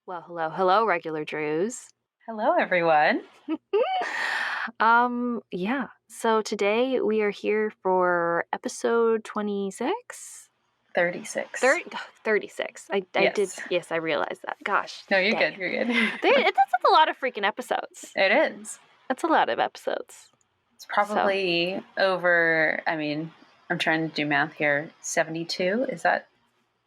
Well, hello, regular Drews. Hello, everyone. Yeah. So today we are here for episode 26? 36. 36. I did. Yes. Yes, I realized that. Gosh. No, you're dang good. it. You're good. That's a lot of freaking episodes. It is. That's a lot of episodes. It's probably over, I'm trying to do math here. 72? Is that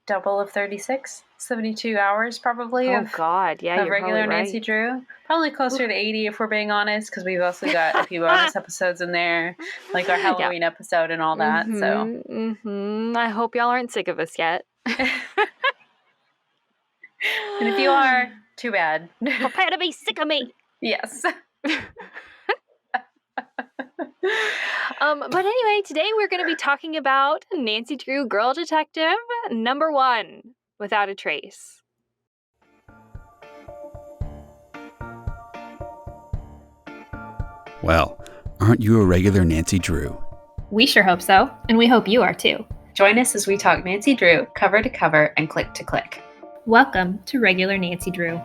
double of 36? 72 hours probably Oh, of God. Yeah, you're regular probably Nancy right. Drew. Probably closer to 80 if we're being honest, because we've also got a few bonus episodes in there, like our Halloween episode and all that. I hope y'all aren't sick of us yet. And if you are, too bad. Prepare to be sick of me. Yes. But anyway, today we're going to be talking about Nancy Drew Girl Detective #1, Without a Trace. Well, aren't you a regular Nancy Drew? We sure hope so, and we hope you are too. Join us as we talk Nancy Drew cover to cover and click to click. Welcome to Regular Nancy Drew.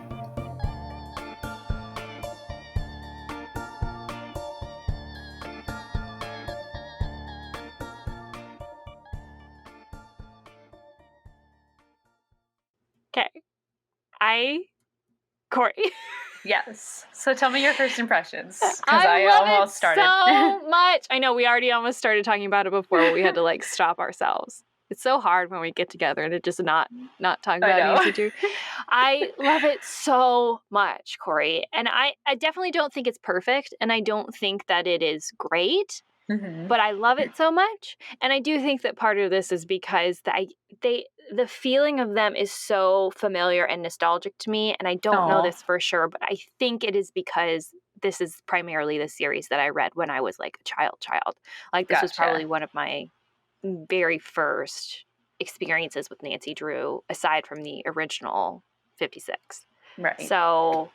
Okay. Kori. Yes. So tell me your first impressions, because I I love almost it started. so much. I know we already almost started talking about it before, but we had to stop ourselves. It's so hard when we get together and to just not talk about Nancy Drew. I love it so much, Kori. And I definitely don't think it's perfect, and I don't think that it is great, but I love it so much. And I do think that part of this is because the feeling of them is so familiar and nostalgic to me, and I don't know this for sure, but I think it is because this is primarily the series that I read when I was a child. This was probably one of my very first experiences with Nancy Drew, aside from the original 56. Right. So,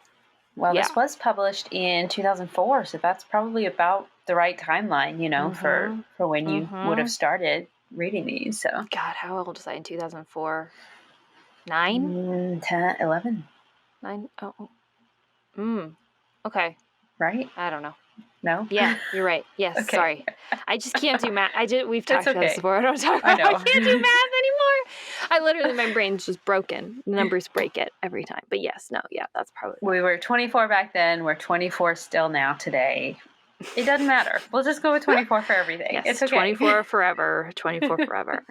this was published in 2004, so that's probably about the right timeline, for when you would have started reading these. So, God, how old was I in 2004? 9? 10, 11. 9? Oh. Okay. Right? I don't know. No? Yeah, you're right. Yes, Okay. Sorry. I just can't do math. We've talked about okay. this before. I don't talk about I know. I can't do math anymore. My brain's just broken. The numbers break it every time. But yes, that's probably We were 24 back then. We're 24 still now today. It doesn't matter. We'll just go with 24 for everything. Yes, it's okay. 24 forever. 24 forever.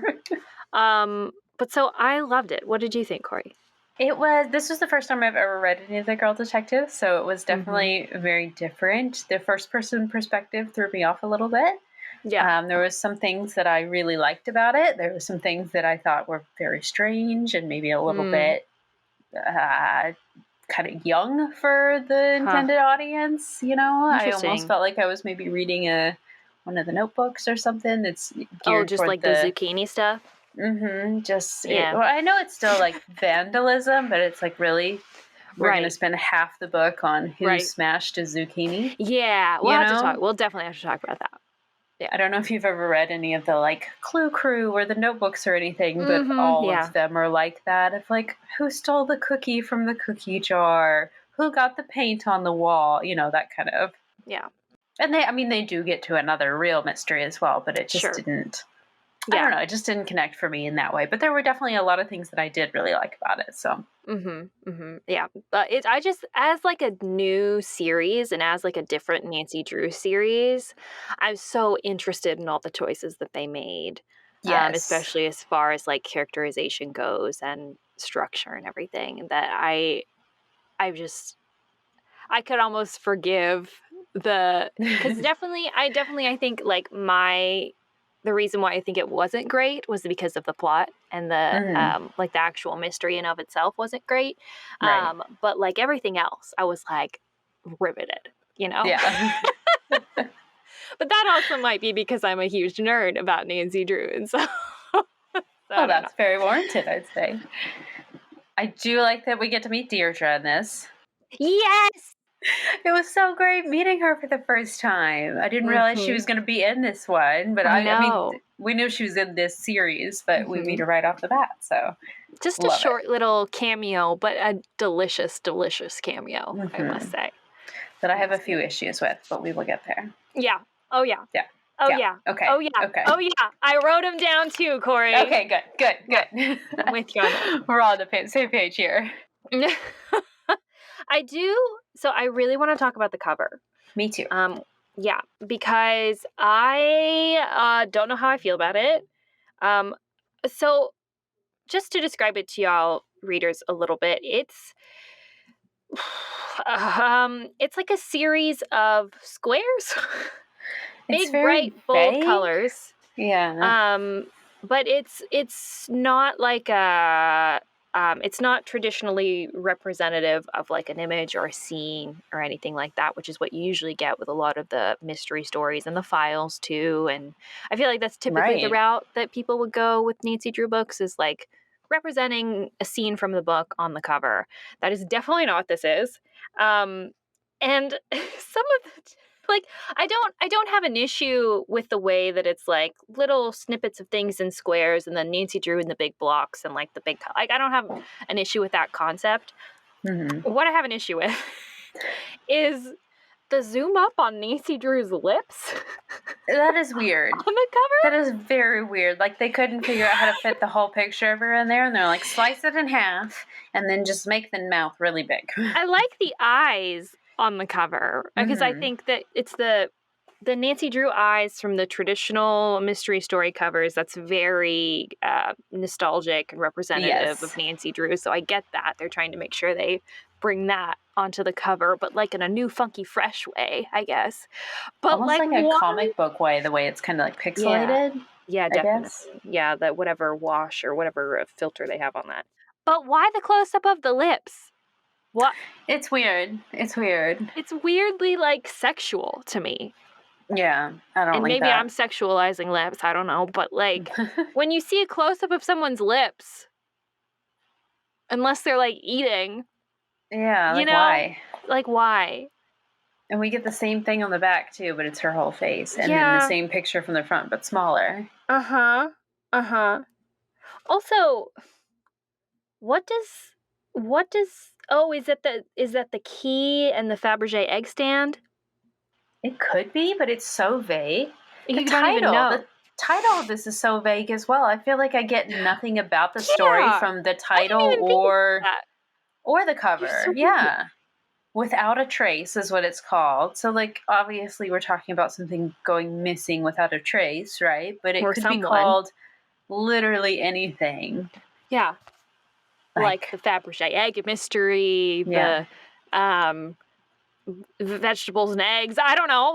But so I loved it. What did you think, Kori? This was the first time I've ever read any of the Girl Detectives, so it was definitely very different. The first person perspective threw me off a little bit. Yeah. There was some things that I really liked about it. There were some things that I thought were very strange and maybe a little bit kind of young for the intended audience, I almost felt like I was maybe reading one of the notebooks or something that's geared just toward the zucchini stuff? Well, I know it's still vandalism, but it's really we're going to spend half the book on who smashed a zucchini. Yeah, we'll definitely have to talk about that. Yeah. I don't know if you've ever read any of the Clue Crew or the notebooks or anything, but all of them are like that. Of who stole the cookie from the cookie jar? Who got the paint on the wall? That kind of. Yeah. And they do get to another real mystery as well, but it just didn't. I don't know. It just didn't connect for me in that way. But there were definitely a lot of things that I did really like about it. So. Yeah. But I just, as a new series and as a different Nancy Drew series, I'm so interested in all the choices that they made. Yes. Especially as far as characterization goes and structure and everything, that I could almost forgive because I think the reason why I think it wasn't great was because of the plot and the the actual mystery in of itself wasn't great. Right. But everything else, I was riveted, Yeah. But that also might be because I'm a huge nerd about Nancy Drew, and so. Well, that's very warranted, I'd say. I do like that we get to meet Deirdre in this. Yes. It was so great meeting her for the first time. I didn't realize she was going to be in this one, but I mean, we knew she was in this series, but we meet her right off the bat, so just a short little cameo, but a delicious, delicious cameo, I must say. That I have a few issues with, but we will get there. Yeah. Oh, yeah. Yeah. Oh, yeah. Okay. Oh, yeah. Okay. Oh, yeah. I wrote them down too, Kori. Okay, good. I'm with you on that. We're all on the same page here. I do. So I really want to talk about the cover. Me too. Yeah, because I don't know how I feel about it. So just to describe it to y'all readers a little bit, it's like a series of squares. Big, bright, bold colors. Yeah. But it's not like a it's not traditionally representative of like an image or a scene or anything like that, which is what you usually get with a lot of the mystery stories and the files too. And I feel like that's typically the route that people would go with Nancy Drew books, is like representing a scene from the book on the cover. That is definitely not what this is. And some of the like, I don't have an issue with the way that it's like little snippets of things in squares and then Nancy Drew in the big blocks and like the big, like, I don't have an issue with that concept. What I have an issue with is the zoom up on Nancy Drew's lips. That is weird. On the cover? That is very weird. Like, they couldn't figure out how to fit the whole picture of her in there, and they're like, slice it in half and then just make the mouth really big. I like the eyes on the cover because I think that it's the Nancy Drew eyes from the traditional mystery story covers. That's very nostalgic and representative of Nancy Drew. So I get that they're trying to make sure they bring that onto the cover, but like in a new, funky, fresh way, I guess. But almost like a comic book way, the way it's kind of like pixelated. Yeah, definitely. Yeah, that whatever wash or whatever filter they have on that. But why the close up of the lips? What? It's weird. It's weirdly like sexual to me. Yeah, I don't and like maybe that. I'm sexualizing lips. I don't know, but like when you see a close up of someone's lips, unless they're like eating, why? Like why? And we get the same thing on the back too, but it's her whole face, and then the same picture from the front, but smaller. Also, what does? Oh, is that the key and the Fabergé egg stand? It could be, but it's so vague. You don't even know. The title of this is so vague as well. I feel like I get nothing about the story from the title or the cover. Without a Trace is what it's called. So, like, obviously we're talking about something going missing without a trace, right? But it could be called literally anything. Yeah. Like the Fabergé egg mystery, the vegetables and eggs. I don't know.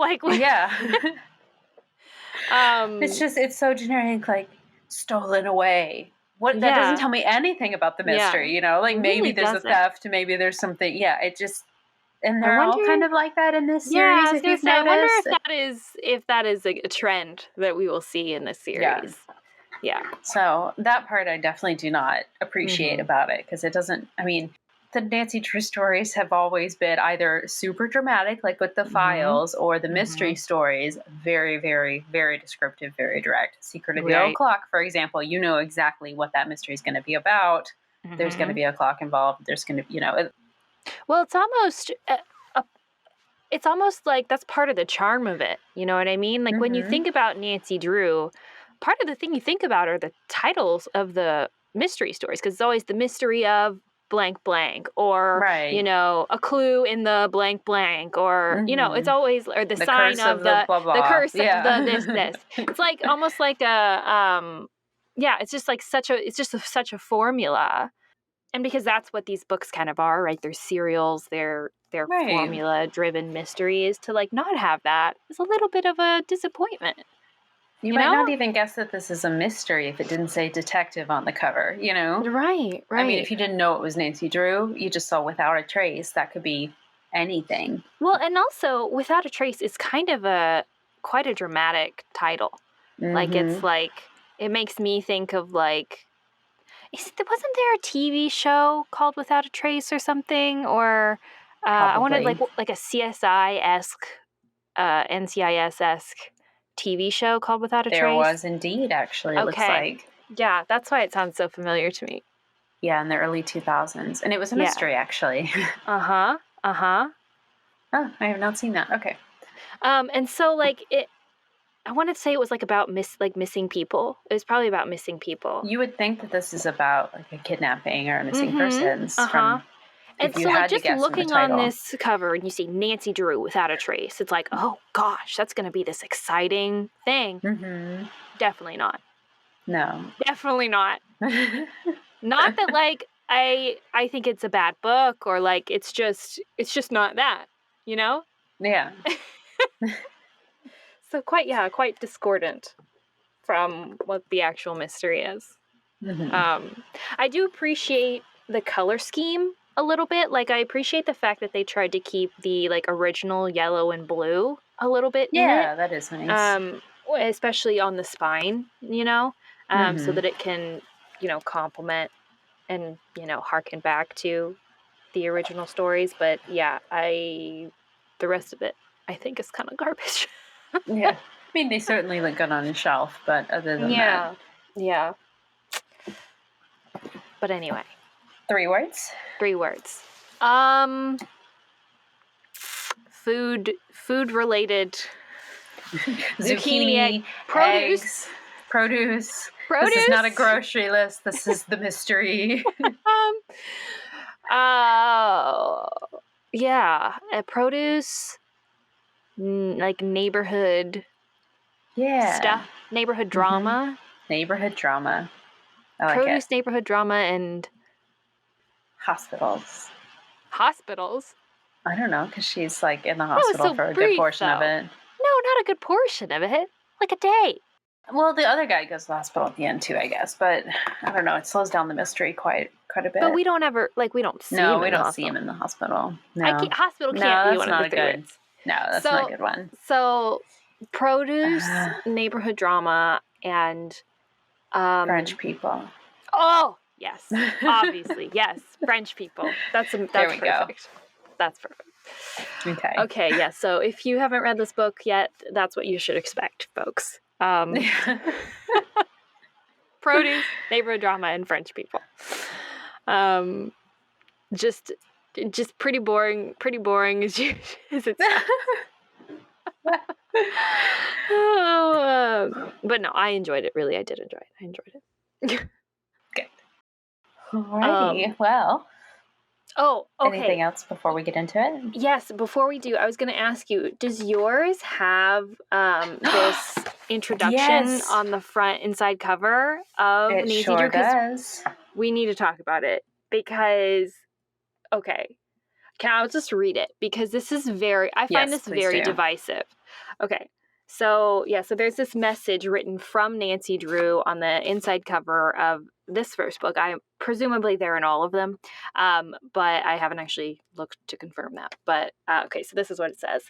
It's so generic, like stolen away. That doesn't tell me anything about the mystery, you know? Like, maybe there's a theft, maybe there's something. Yeah, it just, and they're all kind of like that in this series. Yeah, I was gonna say, I wonder if that is a trend that we will see in this series. Yeah. So that part I definitely do not appreciate about it, because it doesn't, I mean, the Nancy Drew stories have always been either super dramatic, like with the files, or the mystery stories, very, very, very descriptive, very direct. Secret of the Old Clock, for example, you know exactly what that mystery is going to be about. There's going to be a clock involved. There's going to, you know. Well, it's almost like that's part of the charm of it. You know what I mean? Like when you think about Nancy Drew, part of the thing you think about are the titles of the mystery stories, because it's always the mystery of blank blank, or you know, a clue in the blank blank, or you know, it's always, or the sign of the blah, blah. The curse of the this. It's like almost like a it's just like such a formula. And because that's what these books kind of are, right? They're serials, they're formula driven mysteries. To like not have that is a little bit of a disappointment. You might not even guess that this is a mystery if it didn't say detective on the cover, you know? Right. I mean, if you didn't know it was Nancy Drew, you just saw Without a Trace, that could be anything. Well, and also, Without a Trace is kind of quite a dramatic title. Like, it's like, it makes me think of like, wasn't there a TV show called Without a Trace or something? Or I wanted like a CSI-esque, NCIS-esque TV show called Without a Trace. There was indeed, actually, it looks like. Yeah, that's why it sounds so familiar to me. Yeah, in the early 2000s. And it was a mystery, actually. Uh-huh. Uh-huh. Oh, I have not seen that. Okay. And so, like, I wanted to say it was, like, about missing people. It was probably about missing people. You would think that this is about, like, a kidnapping or missing persons. And so, like, just looking on this cover and you see Nancy Drew Without a Trace, it's like, oh, gosh, that's going to be this exciting thing. Mm-hmm. Definitely not. No. Definitely not. Not that, like, I think it's a bad book or, like, it's just not that, you know? Yeah. So quite discordant from what the actual mystery is. Mm-hmm. I do appreciate the color scheme a little bit. Like, I appreciate the fact that they tried to keep the, like, original yellow and blue a little bit in it. Yeah, that is nice. Especially on the spine, you know, so that it can, you know, complement and, you know, harken back to the original stories. But yeah, the rest of it, I think, is kind of garbage. Yeah. I mean, they certainly look good on a shelf, but other than that. Yeah. But anyway. 3 words? 3 words. Food related. Zucchini, produce. Eggs, produce. This is not a grocery list. This is the mystery. Yeah, produce, like neighborhood stuff, neighborhood drama. Neighborhood drama. I like produce, it. Neighborhood drama, and hospitals. Hospitals? I don't know, because she's like in the hospital for a good portion of it. No, not a good portion of it. Like a day. Well, the other guy goes to the hospital at the end too, I guess. But I don't know. It slows down the mystery quite a bit. But we don't ever we don't see him. No, we don't see him in the hospital. No, hospital can't be one of the 3 words. No, that's not a good one. So, produce, neighborhood drama, and French people. Oh yes, obviously yes, French people. That's perfect. Go. That's perfect. Okay, yeah. So if you haven't read this book yet, that's what you should expect, folks. Produce, neighborhood drama, and French people. Just pretty boring as it sounds. But no, I enjoyed it. Really, I did enjoy it. I enjoyed it. Good. Alrighty. Well. Oh, okay. Anything else before we get into it? Yes, before we do, I was going to ask you, does yours have this introduction on the front inside cover of It Nancy sure Drew? does. We need to talk about it because, okay, I'll just read it because this is I find this very divisive. Okay. So there's this message written from Nancy Drew on the inside cover of this first book. Presumably they're in all of them, but I haven't actually looked to confirm that. But okay, so this is what it says.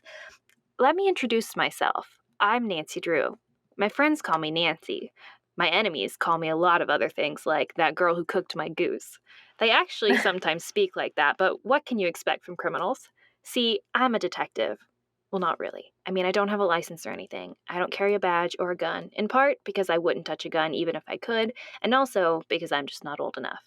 Let me introduce myself. I'm Nancy Drew. My friends call me Nancy. My enemies call me a lot of other things, like that girl who cooked my goose. They actually sometimes speak like that, but what can you expect from criminals? See, I'm a detective. Well, not really. I mean, I don't have a license or anything. I don't carry a badge or a gun, in part because I wouldn't touch a gun even if I could, and also because I'm just not old enough.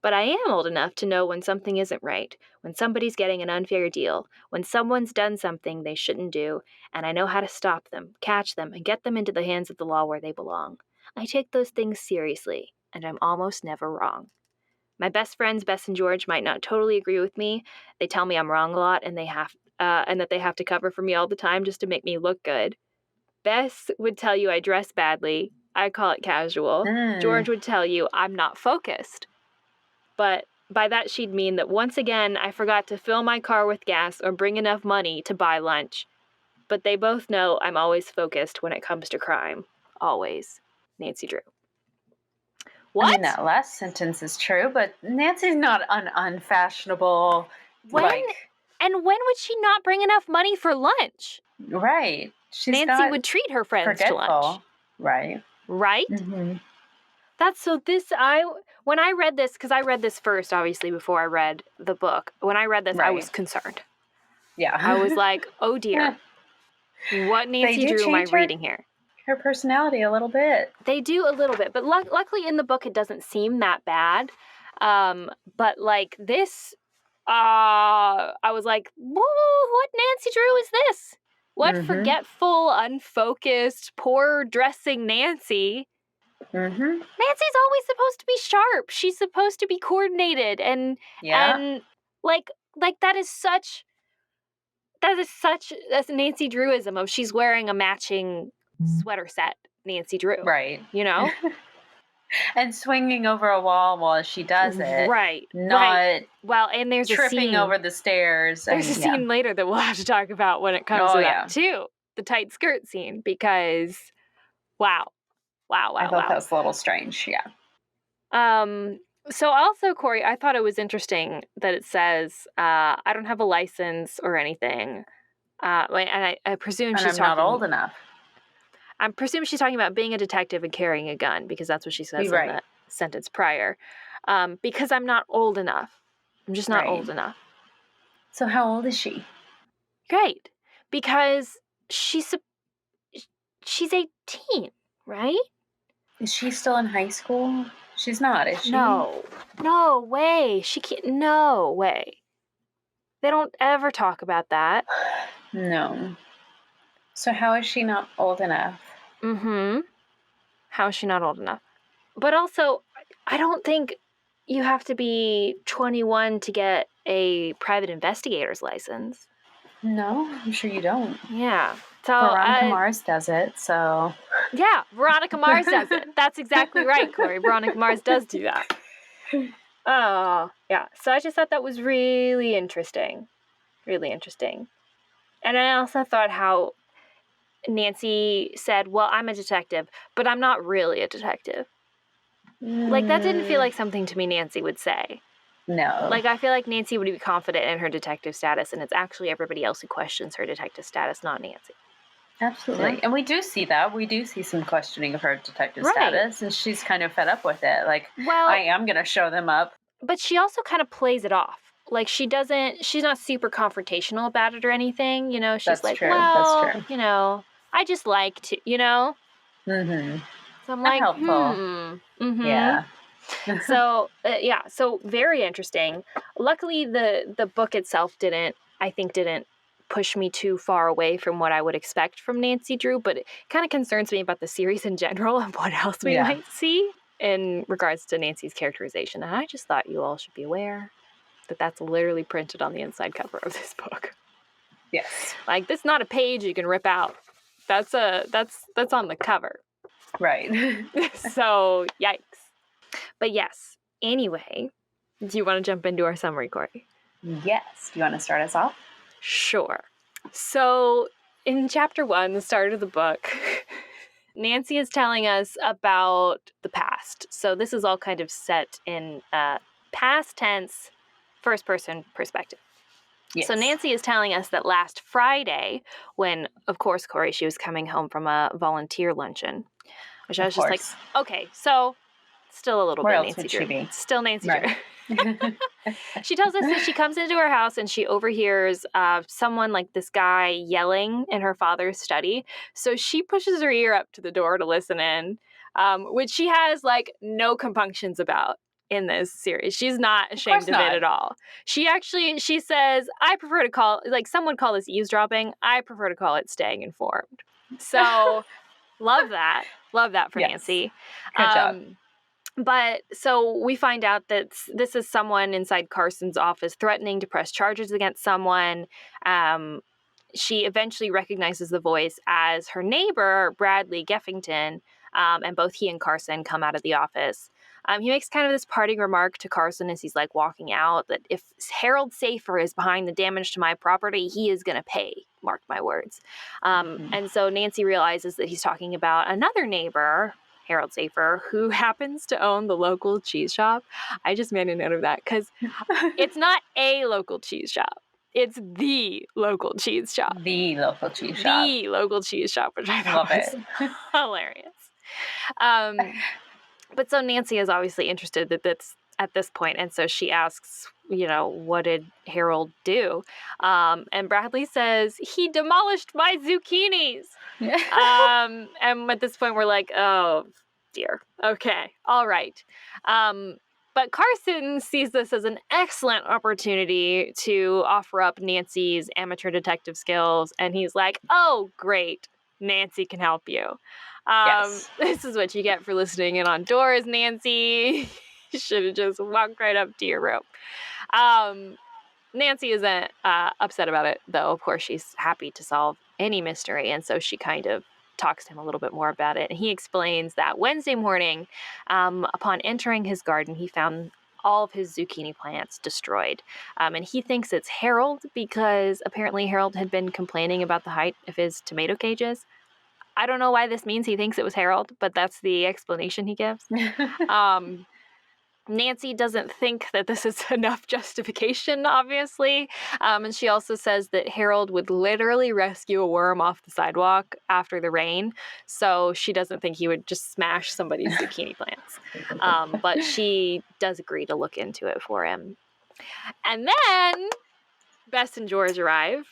But I am old enough to know when something isn't right, when somebody's getting an unfair deal, when someone's done something they shouldn't do, and I know how to stop them, catch them, and get them into the hands of the law where they belong. I take those things seriously, and I'm almost never wrong. My best friends, Bess and George, might not totally agree with me. They tell me I'm wrong a lot, and that they have to cover for me all the time just to make me look good. Bess would tell you I dress badly. I call it casual. George would tell you I'm not focused. But by that she'd mean that once again I forgot to fill my car with gas or bring enough money to buy lunch. But they both know I'm always focused when it comes to crime. Always. Nancy Drew. What? I mean, that last sentence is true, but Nancy's not an unfashionable, And when would she not bring enough money for lunch? Right. Nancy would treat her friends to lunch. Right. Right? Mm-hmm. When I read this, because I read this first, obviously, before I read the book. When I read this, I was concerned. Yeah. I was like, oh dear. What Nancy Drew am I reading here? Her personality a little bit. They do a little bit, but luckily in the book it doesn't seem that bad. But like this, I was like, whoa, what Nancy Drew is this? What forgetful, unfocused, poor dressing Nancy? Nancy's always supposed to be sharp. She's supposed to be coordinated, and like that is such a Nancy Drewism of she's wearing a matching sweater set. Nancy Drew, right? You know, and swinging over a wall while she does it, right? Well, and there's tripping a scene over the stairs. There's a scene later that we'll have to talk about when it comes to that too. The tight skirt scene, because wow. I thought that was a little strange. Yeah. So also, Kori, I thought it was interesting that it says, I don't have a license or anything. And I presume she's not old enough. I presume she's talking about being a detective and carrying a gun, because that's what she says in the sentence prior. Because I'm not old enough. I'm just not old enough. So how old is she? Great. Because she's 18, right? Is she still in high school? She's not, is she? No way. She can't. No way. They don't ever talk about that. No. So how is she not old enough? How is she not old enough? But also, I don't think you have to be 21 to get a private investigator's license. No, I'm sure you don't. Yeah. So Veronica Mars does it, so... Yeah, Veronica Mars does it. That's exactly right, Kori. Veronica Mars does do that. Oh, yeah. So I just thought that was really interesting. Really interesting. And I also thought how Nancy said, well, I'm a detective, but I'm not really a detective. Like, that didn't feel like something to me Nancy would say. No. Like, I feel like Nancy would be confident in her detective status, and it's actually everybody else who questions her detective status, not Nancy. Absolutely. Yeah. And we do see that. We do see some questioning of her detective status, and she's kind of fed up with it. Like, well, I am going to show them up. But she also kind of plays it off. Like, she's not super confrontational about it or anything, you know? She's like, well, you know, I just like to, you know? So I'm like, helpful. Yeah. So, so very interesting. Luckily, the book itself didn't push me too far away from what I would expect from Nancy Drew, but it kind of concerns me about the series in general and what else we might see in regards to Nancy's characterization. And I just thought you all should be aware that that's literally printed on the inside cover of this book. Yes. Like, this is not a page you can rip out. That's on the cover. Right. So, yikes. But yes, anyway, do you want to jump into our summary, Kori? Yes. Do you want to start us off? Sure. So, in chapter 1, the start of the book, Nancy is telling us about the past. So this is all kind of set in past tense, first-person perspective. Yes. So Nancy is telling us that last Friday, when, of course, Kori, she was coming home from a volunteer luncheon, which I was just like, okay, so still a little bit Nancy Drew. Still Nancy Drew. She tells us that she comes into her house and she overhears someone, like this guy, yelling in her father's study. So she pushes her ear up to the door to listen in, which she has like no compunctions about in this series. She's not ashamed of it at all. She says, I prefer to call, like, some would call this eavesdropping. I prefer to call it staying informed. So love that. Love that for Nancy. Good job. But so we find out that this is someone inside Carson's office threatening to press charges against someone. She eventually recognizes the voice as her neighbor, Bradley Geffington, and both he and Carson come out of the office. He makes kind of this parting remark to Carson as he's like walking out that if Harold Safer is behind the damage to my property, he is going to pay. Mark my words. And so Nancy realizes that he's talking about another neighbor, Harold Safer, who happens to own the local cheese shop. I just made a note of that because it's not a local cheese shop. It's the local cheese shop. The local cheese shop. The local cheese shop, which I thought was hilarious. But so Nancy is obviously interested that that's at this point, and so she asks, what did Harold do? And Bradley says, he demolished my zucchinis. And at this point, we're like, oh, dear. Okay. All right. But Carson sees this as an excellent opportunity to offer up Nancy's amateur detective skills, and he's like, oh, great. Nancy can help you. Yes. This is what you get for listening in on doors, Nancy. You should have just walked right up to your room. Nancy isn't upset about it, though. Of course, she's happy to solve any mystery, and so she kind of talks to him a little bit more about it. And he explains that Wednesday morning, upon entering his garden, he found all of his zucchini plants destroyed. And he thinks it's Harold because apparently Harold had been complaining about the height of his tomato cages. I don't know why this means he thinks it was Harold, but that's the explanation he gives. Nancy doesn't think that this is enough justification, obviously. And she also says that Harold would literally rescue a worm off the sidewalk after the rain. So she doesn't think he would just smash somebody's zucchini plants. But she does agree to look into it for him. And then Bess and George arrive.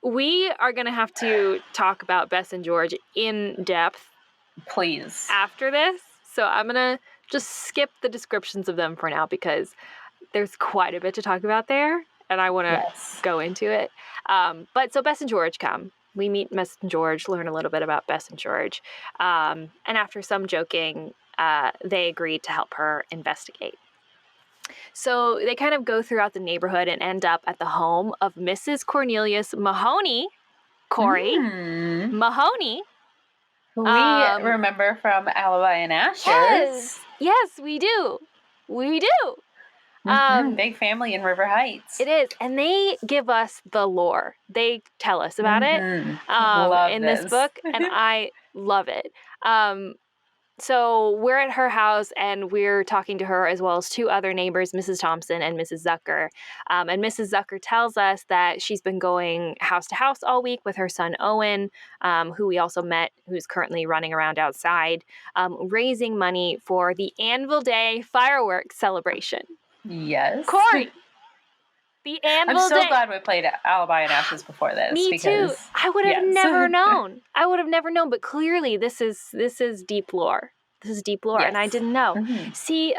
We are going to have to talk about Bess and George in depth. Please. After this. So I'm going to just skip the descriptions of them for now because there's quite a bit to talk about there, and I want to go into it. But so Bess and George come. We meet Bess and George, learn a little bit about Bess and George. And after some joking, they agree to help her investigate. So they kind of go throughout the neighborhood and end up at the home of Mrs. Cornelius Mahoney, Kori. Mahoney. Who we remember from Alibi and Ashes. Yes, we do. We do. Big family in River Heights. It is. And they give us the lore. They tell us about it in this book, and I love it. So we're at her house, and we're talking to her as well as two other neighbors, Mrs. Thompson and Mrs. Zucker. And Mrs. Zucker tells us that she's been going house to house all week with her son, Owen, who we also met, who's currently running around outside, raising money for the Anvil Day fireworks celebration. Yes. Kori! The Anvil Day. I'm so glad we played Alibi and Ashes before this. Me too. I would have never known. I would have never known, but clearly this is deep lore. This is deep lore, and I didn't know. See,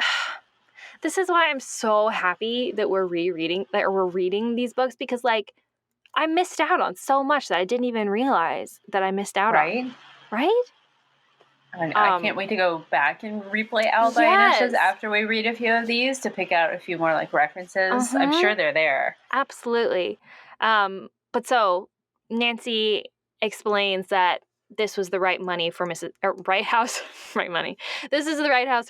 this is why I'm so happy that we're reading these books, because I missed out on so much that I didn't even realize that I missed out on. Right? I can't wait to go back and replay Alibi and Ashes after we read a few of these to pick out a few more references. I'm sure they're there. Absolutely. But so Nancy explains that this was the right money for This is the right house for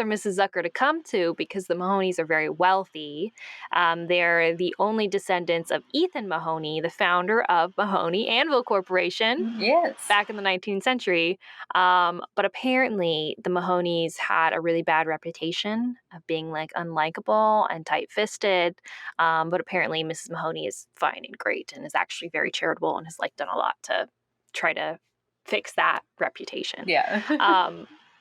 Mrs. Zucker to come to because the Mahonies are very wealthy. They're the only descendants of Ethan Mahoney, the founder of Mahoney Anvil Corporation. Yes. Back in the 19th century. But apparently the Mahonies had a really bad reputation of being unlikable and tight-fisted. But apparently Mrs. Mahoney is fine and great and is actually very charitable and has done a lot to try to fix that reputation. Yeah.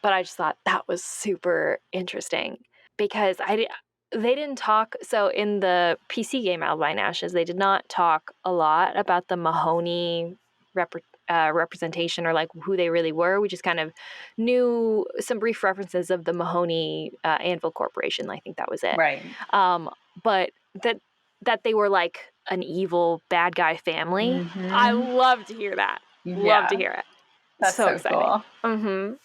But I just thought that was super interesting because they didn't talk. So in the PC game Alibi and Ashes, they did not talk a lot about the Mahoney representation or who they really were. We just kind of knew some brief references of the Mahoney Anvil Corporation. I think that was it. Right. But that they were an evil bad guy family. I love to hear that. Love to hear it. That's so exciting. Cool.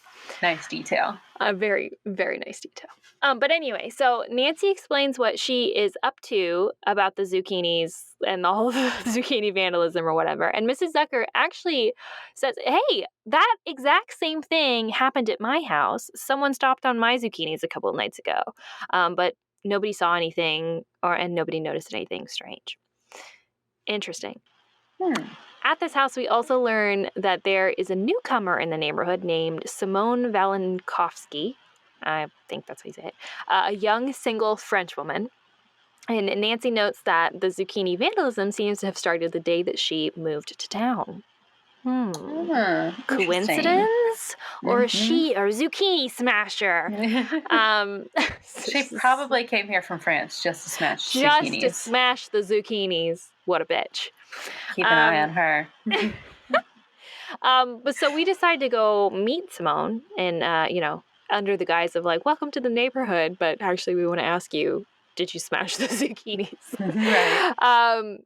Nice detail. A very, very nice detail. But anyway, so Nancy explains what she is up to about the zucchinis and the whole zucchini vandalism or whatever. And Mrs. Zucker actually says, hey, that exact same thing happened at my house. Someone stopped on my zucchinis a couple of nights ago. But nobody saw anything and nobody noticed anything strange. Interesting. At this house, we also learn that there is a newcomer in the neighborhood named Simone Valenkovsky. I think that's how you say it. A young single French woman. And Nancy notes that the zucchini vandalism seems to have started the day that she moved to town. Coincidence? beans, or is she a zucchini smasher? She probably came here from France just to smash zucchinis. Just to smash the zucchinis. What a bitch. Keep an eye on her. But so we decided to go meet Simone and, under the guise of like, welcome to the neighborhood. But actually, we want to ask you, did you smash the zucchinis? Right.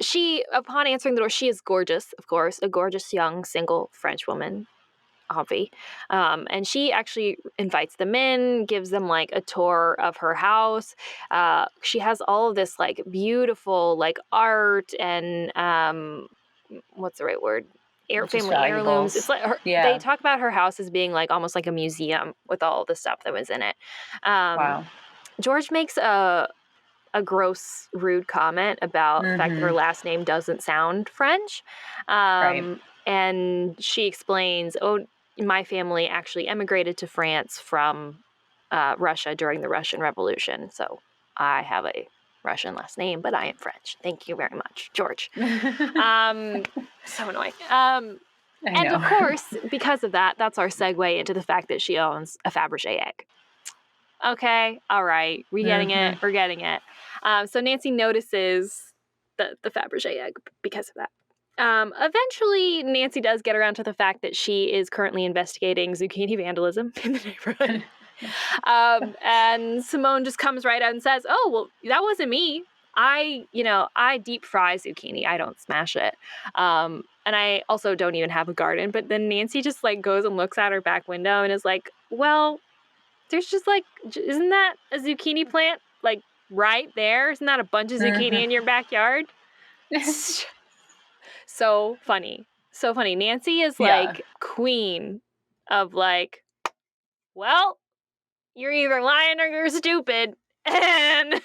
She, upon answering the door, she is gorgeous, of course, a gorgeous young single French woman, Avi. And she actually invites them in, gives them like a tour of her house. She has all of this like beautiful like art and what's the right word? Family heirlooms. It's like they talk about her house as being like almost like a museum with all the stuff that was in it. Wow. George makes a gross, rude comment about the fact that her last name doesn't sound French. And she explains, my family actually emigrated to France from Russia during the Russian Revolution. So I have a Russian last name, but I am French. Thank you very much, George. So annoying. And of course, because of that, that's our segue into the fact that she owns a Fabergé egg. Okay, all right, we're getting it. So Nancy notices the Fabergé egg because of that. Eventually, Nancy does get around to the fact that she is currently investigating zucchini vandalism in the neighborhood. And Simone just comes right out and says, oh, well, that wasn't me. I deep fry zucchini. I don't smash it. And I also don't even have a garden. But then Nancy just like goes and looks out her back window and is like, well, there's just like, isn't that a zucchini plant like right there? Isn't that a bunch of zucchini in your backyard? So funny. So funny. Nancy is like queen of like, well, you're either lying or you're stupid. And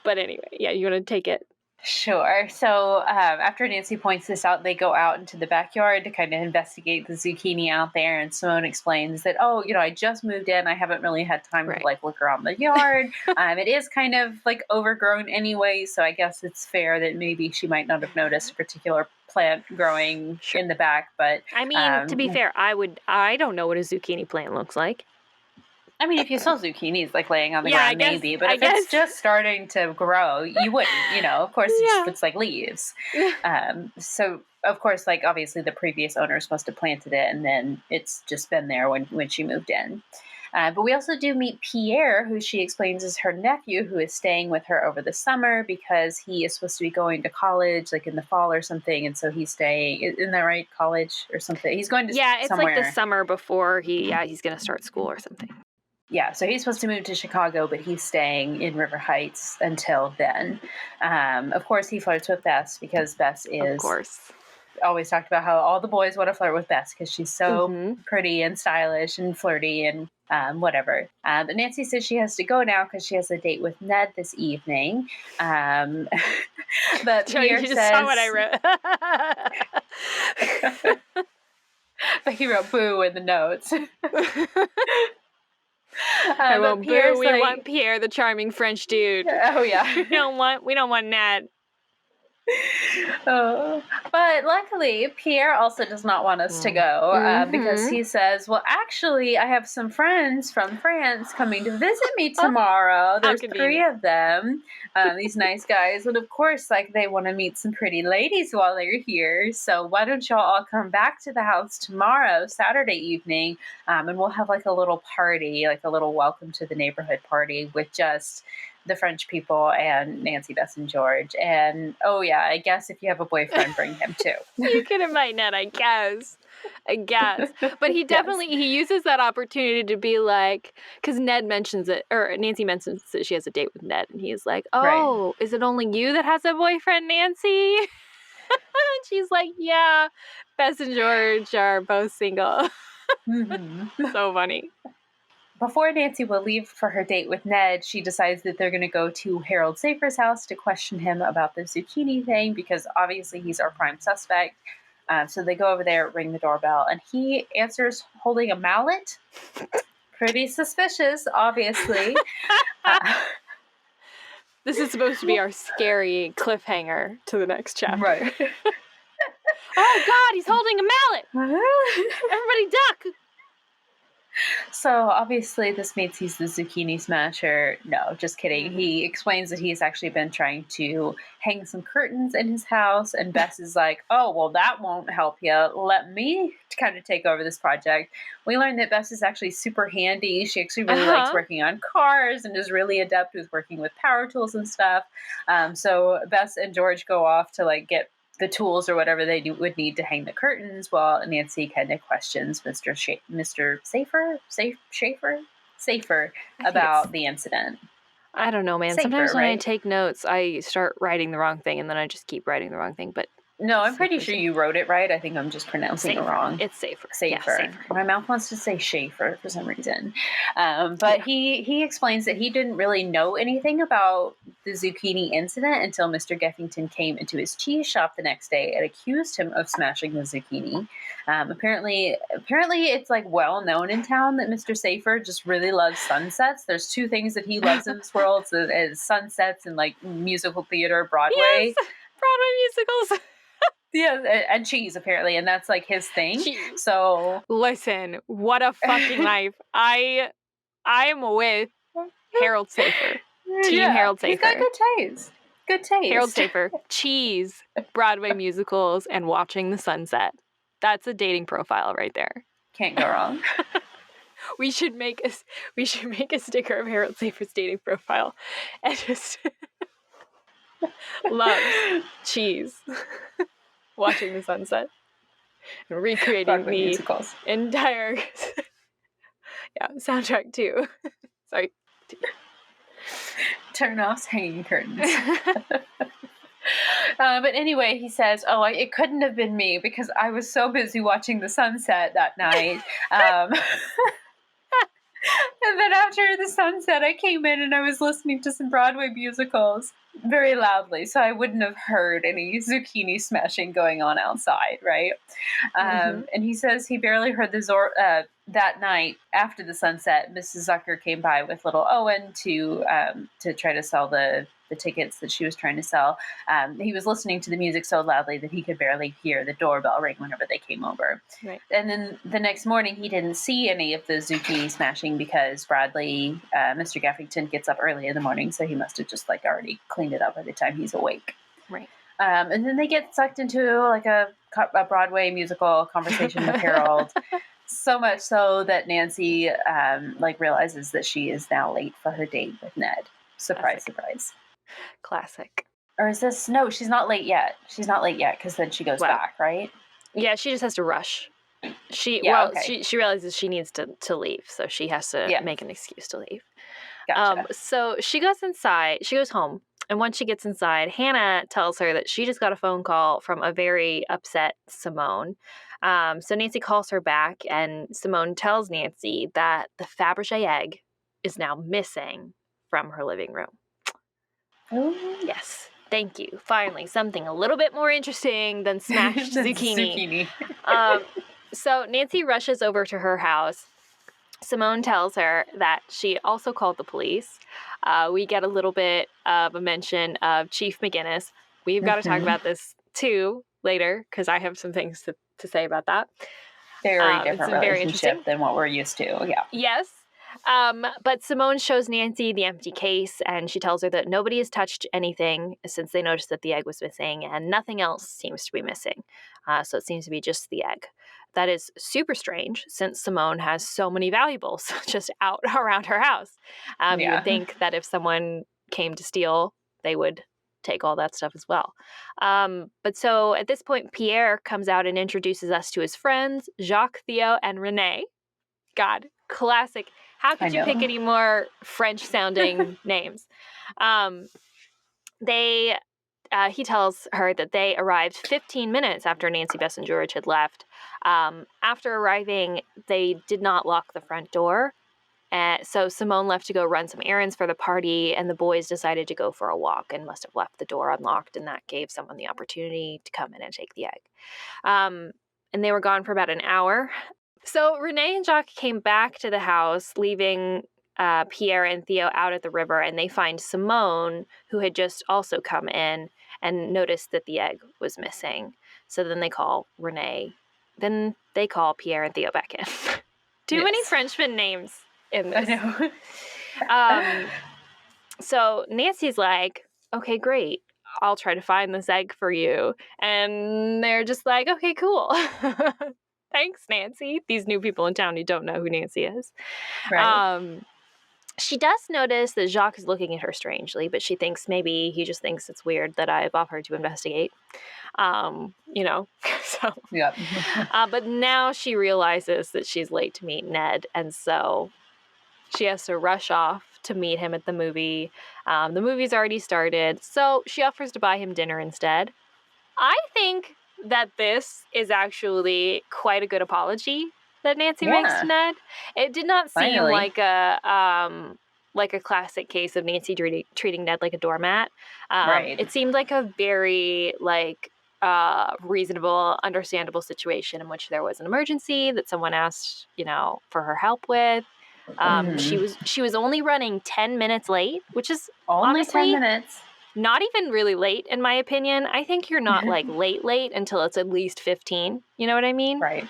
but anyway, you want to take it? Sure. So after Nancy points this out, they go out into the backyard to kind of investigate the zucchini out there. And Simone explains that, I just moved in. I haven't really had time to like look around the yard. It is kind of like overgrown anyway. So I guess it's fair that maybe she might not have noticed a particular plant growing in the back. But I mean, to be fair, I don't know what a zucchini plant looks like. I mean, if you saw zucchinis like laying on the ground, maybe. But if it's just starting to grow, you wouldn't, Of course, it's like leaves. So, of course, like obviously the previous owners must have planted it, and then it's just been there when she moved in. But we also do meet Pierre, who she explains is her nephew, who is staying with her over the summer because he is supposed to be going to college, like in the fall or something. And so he's staying, isn't that right? College or something. He's going to it's like the summer before he's going to start school or something. Yeah, so he's supposed to move to Chicago, but he's staying in River Heights until then. Of course, he flirts with Bess because Bess is... Of course. Always talked about how all the boys want to flirt with Bess because she's so pretty and stylish and flirty and whatever. But Nancy says she has to go now because she has a date with Ned this evening. But Pierre you just says... saw what I wrote. But he wrote boo in the notes. I won't boo. We want Pierre, the charming French dude. Oh yeah. we don't want Ned. But luckily, Pierre also does not want us to go because he says, well, actually, I have some friends from France coming to visit me tomorrow. There's 3 of them, these nice guys. And of course, like they want to meet some pretty ladies while they're here. So why don't y'all all come back to the house tomorrow, Saturday evening, and we'll have like a little party, like a little welcome to the neighborhood party with just the French people and Nancy, Bess, and George. And I guess if you have a boyfriend, bring him too. You can invite Ned, I guess. But he definitely, he uses that opportunity to be like, because Ned mentions it, or Nancy mentions that she has a date with Ned. And he's like, is it only you that has a boyfriend, Nancy? And she's like, yeah, Bess and George are both single. So funny. Before Nancy will leave for her date with Ned, she decides that they're going to go to Harold Safer's house to question him about the zucchini thing because obviously he's our prime suspect. So they go over there, ring the doorbell, and he answers holding a mallet. Pretty suspicious, obviously. This is supposed to be our scary cliffhanger to the next chapter. Right. Oh, God, he's holding a mallet. Everybody duck. So obviously this means he's the zucchini smasher. No, just kidding. He explains that he's actually been trying to hang some curtains in his house, and Bess is like, oh, well, that won't help you. Let me kind of take over this project. We learned that Bess is actually super handy. She actually really likes working on cars and is really adept with working with power tools and stuff. So Bess and George go off to like get the tools or whatever they would need to hang the curtains, while Nancy kind of questions Mr. Schaefer about the incident. I don't know, man. Sometimes when I take notes, I start writing the wrong thing, and then I just keep writing the wrong thing. But no, I'm pretty sure you wrote it right. I think I'm just pronouncing it wrong. It's Safer. Yeah, Safer. My mouth wants to say Schaefer for some reason. But he explains that he didn't really know anything about the zucchini incident until Mr. Geffington came into his cheese shop the next day and accused him of smashing the zucchini. Apparently it's like well known in town that Mr. Safer just really loves sunsets. There's two things that he loves in this world: is sunsets and like musical theater, Broadway. Yes, Broadway musicals. Yeah, and cheese apparently, and that's like his thing. Cheese. So listen, what a fucking life! I am with Harold Safer. Team Harold Safer. He's got good taste. Good taste. Harold Safer, cheese, Broadway musicals, and watching the sunset. That's a dating profile right there. Can't go wrong. We should make a sticker of Harold Safer's dating profile, and just loves cheese, watching the sunset, and recreating Broadway the musicals. entire soundtrack too. Sorry. Turn-offs, hanging curtains. But anyway, he says, it couldn't have been me because I was so busy watching the sunset that night. And then after the sunset, I came in and I was listening to some Broadway musicals very loudly, so I wouldn't have heard any zucchini smashing going on outside, right? And he says he barely heard that night after the sunset. Mrs. Zucker came by with little Owen to try to sell the tickets that she was trying to sell. He was listening to the music so loudly that he could barely hear the doorbell ring whenever they came over. Right. And then the next morning, he didn't see any of the zucchini smashing because Bradley, Mr. Geffington, gets up early in the morning, so he must have just like already cleaned it up by the time he's awake. Right. And then they get sucked into like a Broadway musical conversation with Harold. So much so that Nancy realizes that she is now late for her date with Ned. Surprise, surprise. Classic. Or is this... No, she's not late yet. She's not late yet because then she goes back, right? Yeah, she just has to rush. She realizes she needs to leave, so she has to make an excuse to leave. Gotcha. So she goes inside. She goes home. And once she gets inside, Hannah tells her that she just got a phone call from a very upset Simone. So Nancy calls her back, and Simone tells Nancy that the Fabergé egg is now missing from her living room. Oh. Yes. Thank you. Finally, something a little bit more interesting than smashed zucchini. So Nancy rushes over to her house. Simone tells her that she also called the police. We get a little bit of a mention of Chief McGinnis. We've got to talk about this too later because I have some things to say about that. Very different relationship than what we're used to. Yeah. Yes. But Simone shows Nancy the empty case, and she tells her that nobody has touched anything since they noticed that the egg was missing, and nothing else seems to be missing. So it seems to be just the egg. That is super strange, since Simone has so many valuables just out around her house. You would think that if someone came to steal, they would take all that stuff as well. But so at this point, Pierre comes out and introduces us to his friends, Jacques, Theo, and Renee. God, classic. How could you pick any more French-sounding names? He tells her that they arrived 15 minutes after Nancy, Bess, and George had left. After arriving, they did not lock the front door. So Simone left to go run some errands for the party, and the boys decided to go for a walk and must have left the door unlocked, and that gave someone the opportunity to come in and take the egg. And they were gone for about an hour. So Renee and Jacques came back to the house, leaving Pierre and Theo out at the river, and they find Simone, who had just also come in and noticed that the egg was missing. So then they call Renee. Then they call Pierre and Theo back in. Too many Frenchman names in this. I know. So Nancy's like, okay, great. I'll try to find this egg for you. And they're just like, okay, cool. Thanks, Nancy. These new people in town who don't know who Nancy is. Right. She does notice that Jacques is looking at her strangely, but she thinks maybe he just thinks it's weird that I've offered to investigate. So. Yep. But now she realizes that she's late to meet Ned, and so she has to rush off to meet him at the movie. The movie's already started, so she offers to buy him dinner instead. I think that this is actually quite a good apology that Nancy makes to Ned. It did not seem like a classic case of Nancy treating Ned like a doormat. Right. It seemed like a very reasonable, understandable situation in which there was an emergency that someone asked, for her help with. She was only running 10 minutes late, which is only honestly 10 minutes. Not even really late, in my opinion. I think you're not late until it's at least 15. You know what I mean? Right.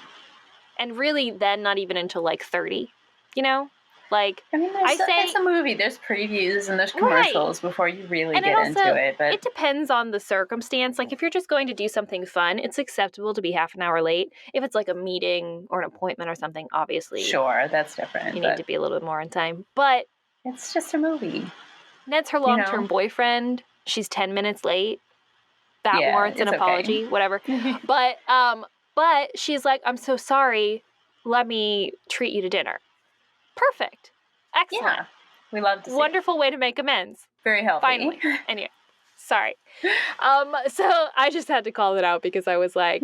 And really then not even until 30, it's a movie. There's previews and there's commercials before you really get into it. But it depends on the circumstance. If you're just going to do something fun, it's acceptable to be half an hour late. If it's a meeting or an appointment or something, obviously. Sure, that's different. You need to be a little bit more on time. But it's just a movie. Ned's her long-term boyfriend. She's 10 minutes late. That warrants an apology, whatever. But she's like, I'm so sorry. Let me treat you to dinner. Perfect. Excellent. Yeah. We love to see Wonderful way to make amends. Very healthy. Finally. Anyway, sorry. So I just had to call it out because I was like,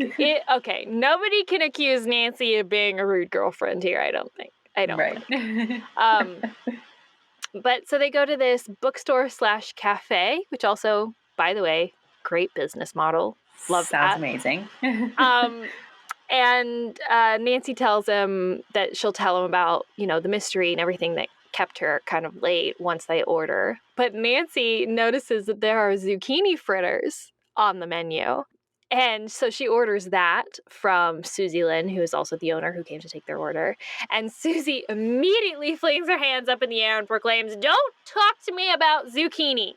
okay, nobody can accuse Nancy of being a rude girlfriend here, I don't think. Think. But so they go to this bookstore/cafe, which also, by the way, great business model. Love that. Sounds amazing. And Nancy tells him that she'll tell him about, the mystery and everything that kept her kind of late once they order. But Nancy notices that there are zucchini fritters on the menu. And so she orders that from Susie Lynn, who is also the owner who came to take their order. And Susie immediately flings her hands up in the air and proclaims, "Don't talk to me about zucchini."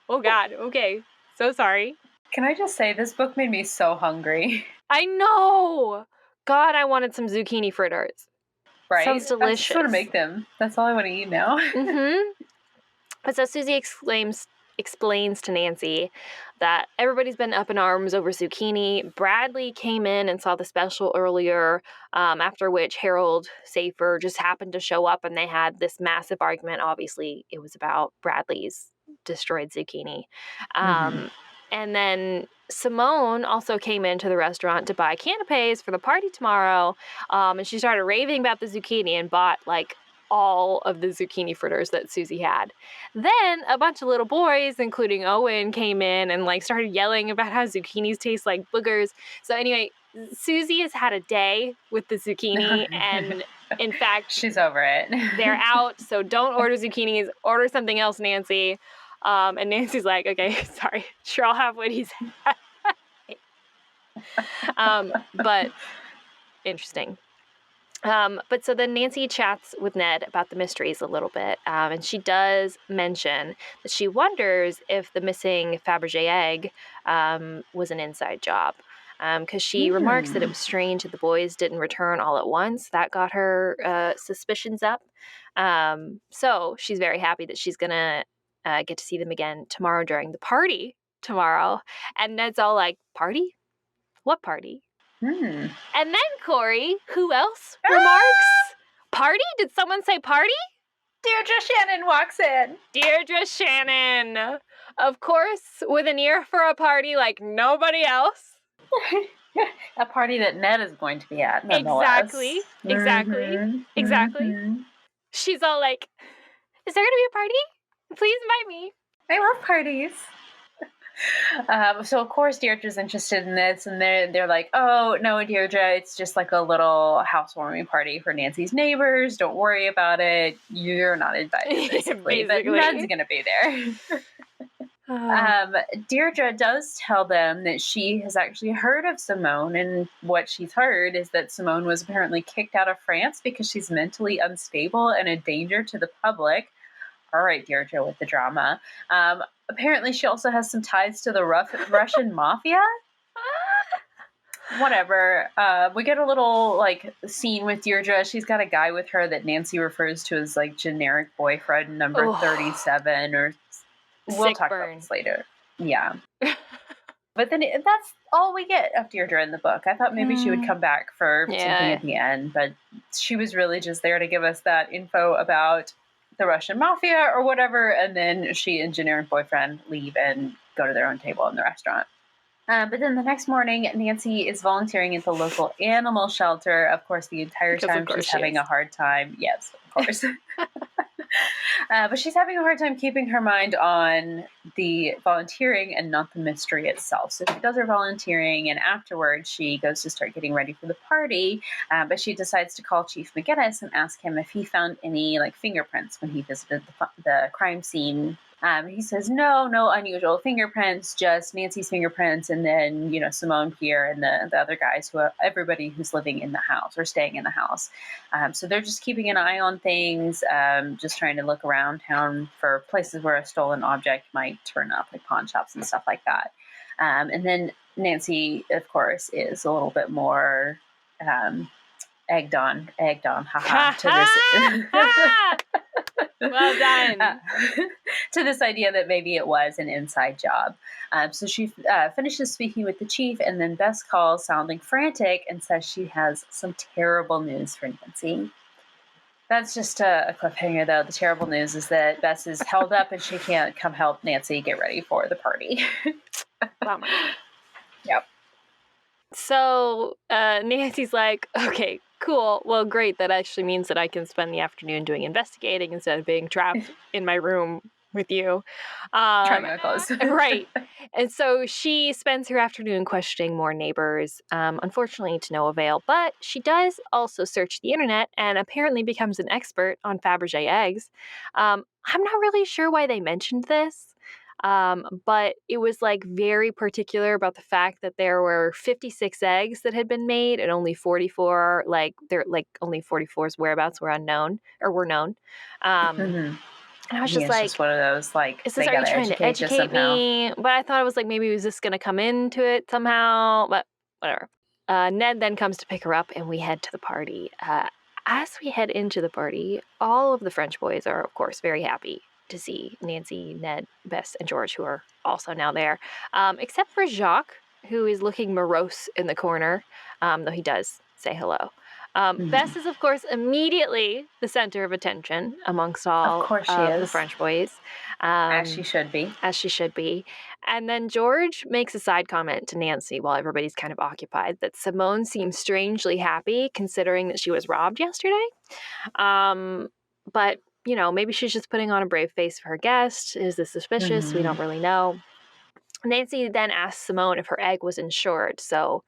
Oh, God. Okay. So sorry. Can I just say, this book made me so hungry. I know. God, I wanted some zucchini fritters. Right? Sounds delicious. I just want to make them. That's all I want to eat now. But so Susie explains to Nancy that everybody's been up in arms over zucchini. Bradley came in and saw the special earlier, after which Harold Safer just happened to show up and they had this massive argument. Obviously, it was about Bradley's destroyed zucchini. And then Simone also came into the restaurant to buy canapes for the party tomorrow. And she started raving about the zucchini and bought all of the zucchini fritters that Susie had. Then a bunch of little boys, including Owen, came in and started yelling about how zucchinis taste like boogers. So anyway, Susie has had a day with the zucchini and in fact, she's over it. They're out. So don't order zucchinis, order something else, Nancy. And Nancy's like, okay, sorry, sure, I'll have what he said. But interesting. But so then Nancy chats with Ned about the mysteries a little bit. And she does mention that she wonders if the missing Fabergé egg was an inside job. Because she remarks that it was strange that the boys didn't return all at once. That got her suspicions up. So she's very happy that she's going to get to see them again tomorrow during the party tomorrow. And Ned's all like, party? What party? And then Kori, who else remarks? Party? Did someone say party? Deirdre Shannon walks in. Deirdre Shannon. Of course, with an ear for a party like nobody else. A party that Ned is going to be at, Exactly. She's all like, is there going to be a party? Please invite me. I love parties. So of course Deirdre's interested in this, and they're like, "Oh no, Deirdre, it's just a little housewarming party for Nancy's neighbors. Don't worry about it. You're not invited, basically. But Ned's gonna be there." Deirdre does tell them that she has actually heard of Simone, and what she's heard is that Simone was apparently kicked out of France because she's mentally unstable and a danger to the public. All right, Deirdre with the drama. Apparently, she also has some ties to the Russian mafia. Whatever. We get a little scene with Deirdre. She's got a guy with her that Nancy refers to as generic boyfriend number 37, or we'll talk about this later. Yeah. But then that's all we get of Deirdre in the book. I thought maybe she would come back for something at the end, but she was really just there to give us that info about the Russian mafia or whatever, and then she and generic boyfriend leave and go to their own table in the restaurant. But then the next morning, Nancy is volunteering at the local animal shelter. Of course, the entire time she's having a hard time. Yes, of course. But she's having a hard time keeping her mind on the volunteering and not the mystery itself. So she does her volunteering, and afterwards she goes to start getting ready for the party. But she decides to call Chief McGinnis and ask him if he found any fingerprints when he visited the crime scene. He says, no unusual fingerprints, just Nancy's fingerprints, and then, Simone, Pierre, and the other guys, everybody who's living in the house or staying in the house. So they're just keeping an eye on things, just trying to look around town for places where a stolen object might turn up, like pawn shops and stuff like that. And then Nancy, of course, is a little bit more egged on, haha, to this. Well done. To this idea that maybe it was an inside job. So she finishes speaking with the chief, and then Bess calls sounding frantic and says she has some terrible news for Nancy. That's just a cliffhanger, though. The terrible news is that Bess is held up and she can't come help Nancy get ready for the party. Bummer. Yep. So Nancy's like, okay, cool. Well, great. That actually means that I can spend the afternoon doing investigating instead of being trapped in my room with you. Trying my clothes. Right. And so she spends her afternoon questioning more neighbors, unfortunately to no avail. But she does also search the internet and apparently becomes an expert on Fabergé eggs. I'm not really sure why they mentioned this. But it was very particular about the fact that there were 56 eggs that had been made and only 44, only 44's whereabouts were unknown or were known. And I was just just one of those, is this, are you trying to educate me? But I thought it was maybe was this going to come into it somehow, but whatever. Ned then comes to pick her up and we head to the party. As we head into the party, all of the French boys are, of course, very happy to see Nancy, Ned, Bess, and George, who are also now there, except for Jacques, who is looking morose in the corner, though he does say hello. Bess is, of course, immediately the center of attention amongst all of the French boys. As she should be. As she should be. And then George makes a side comment to Nancy while everybody's kind of occupied that Simone seems strangely happy considering that she was robbed yesterday. But maybe she's just putting on a brave face for her guest. Is this suspicious? We don't really know. Nancy then asks Simone if her egg was insured. So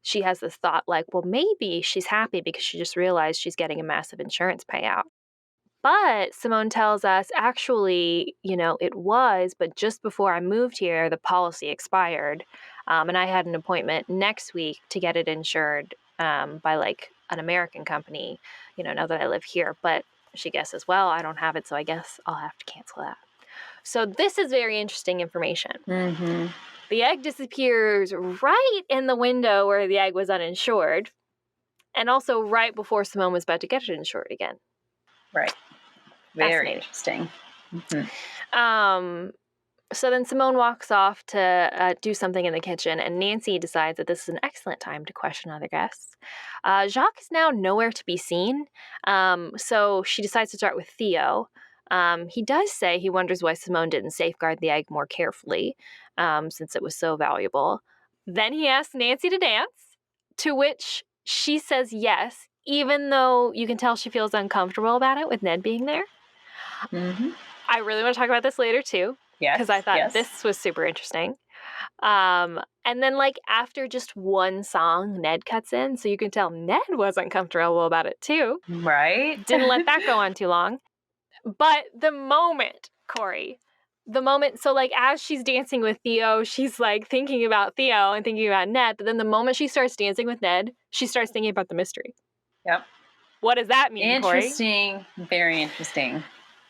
she has this thought well, maybe she's happy because she just realized she's getting a massive insurance payout. But Simone tells us, actually, it was, but just before I moved here, the policy expired. And I had an appointment next week to get it insured by an American company, now that I live here. But she guesses, well, I don't have it, so I guess I'll have to cancel that. So this is very interesting information. The egg disappears right in the window where the egg was uninsured, and also right before Simone was about to get it insured again. Right. Very interesting. So then Simone walks off to do something in the kitchen, and Nancy decides that this is an excellent time to question other guests. Jacques is now nowhere to be seen, so she decides to start with Theo. He does say he wonders why Simone didn't safeguard the egg more carefully, since it was so valuable. Then he asks Nancy to dance, to which she says yes, even though you can tell she feels uncomfortable about it with Ned being there. I really want to talk about this later, too. Yes. Because I thought this was super interesting. And then, after just one song, Ned cuts in. So you can tell Ned wasn't comfortable about it, too. Right. Didn't let that go on too long. But the moment, Kori, the moment, so like as she's dancing with Theo, she's like thinking about Theo and thinking about Ned, but then the moment she starts dancing with Ned, she starts thinking about the mystery. Yep. What does that mean, Interesting. Kori? Very interesting.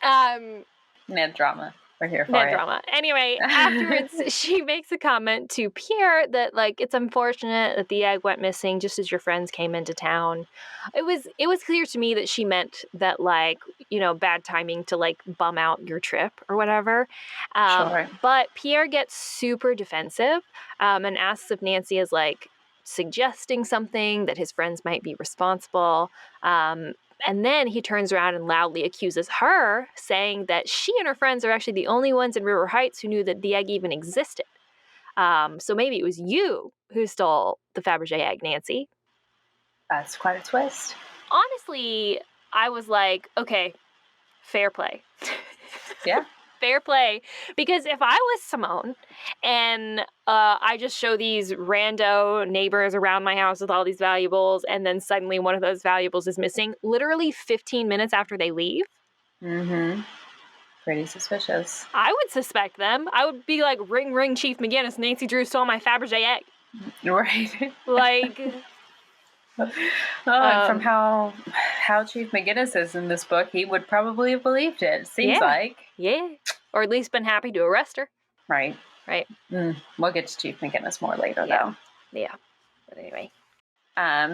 Ned drama. We're here for Ned it. drama. Anyway, afterwards, she makes a comment to Pierre that, like, it's unfortunate that the egg went missing just as your friends came into town. It was clear to me that she meant that, like, you know, bad timing to, like, bum out your trip or whatever. Sure. But Pierre gets super defensive and asks if Nancy is, like, suggesting something, that his friends might be responsible. And then he turns around and loudly accuses her, saying that she and her friends are actually the only ones in River Heights who knew that the egg even existed. So maybe it was you who stole the Fabergé egg, Nancy. That's quite a twist. Honestly, I was like, okay, fair play. Yeah. Fair play. Because if I was Simone and I just show these rando neighbors around my house with all these valuables, and then suddenly one of those valuables is missing literally 15 minutes after they leave. Mm-hmm. Pretty suspicious. I would suspect them. I would be like, ring, ring, Chief McGinnis. Nancy Drew stole my Fabergé egg. Right. Like... from how Chief McGinnis is in this book, he would probably have believed it. Seems like. Yeah. Or at least been happy to arrest her. Right. We'll get to Chief McGinnis more later, though. Yeah. But anyway.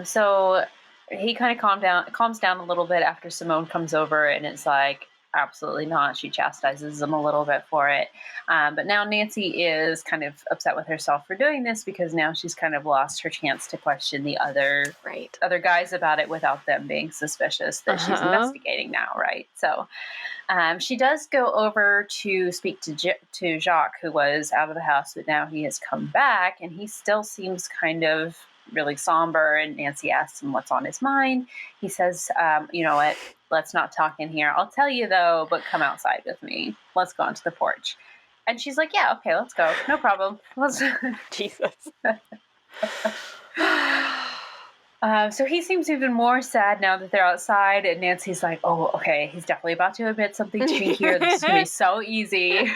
So he kind of calms down a little bit after Simone comes over, and it's like, absolutely not. She chastises him a little bit for it. But now Nancy is kind of upset with herself for doing this because now she's kind of lost her chance to question the other guys about it without them being suspicious that she's investigating now, right? So she does go over to speak to Jacques, who was out of the house, but now he has come back, and he still seems kind of really somber, and Nancy asks him what's on his mind. He says, you know what, let's not talk in here. I'll tell you though, but come outside with me. Let's go onto the porch. And she's like, yeah, okay, let's go. No problem. Jesus. So he seems even more sad now that they're outside, and Nancy's like, oh, okay, he's definitely about to admit something to me here. This is going to be so easy.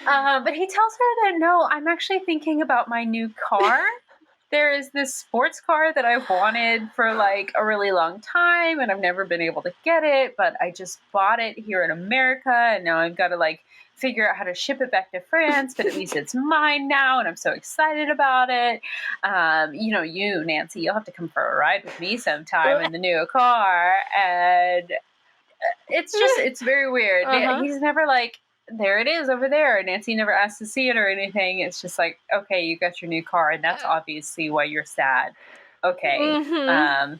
But he tells her that, no, I'm actually thinking about my new car. There is this sports car that I've wanted for like a really long time, and I've never been able to get it, but I just bought it here in America, and now I've got to like figure out how to ship it back to France, but at least it's mine now, and I'm so excited about it. You know, you, Nancy, you'll have to come for a ride with me sometime in the new car, and it's very weird. He's never like, there it is over there. Nancy never asked to see it or anything. It's just like, okay, you got your new car, and that's obviously why you're sad. Okay.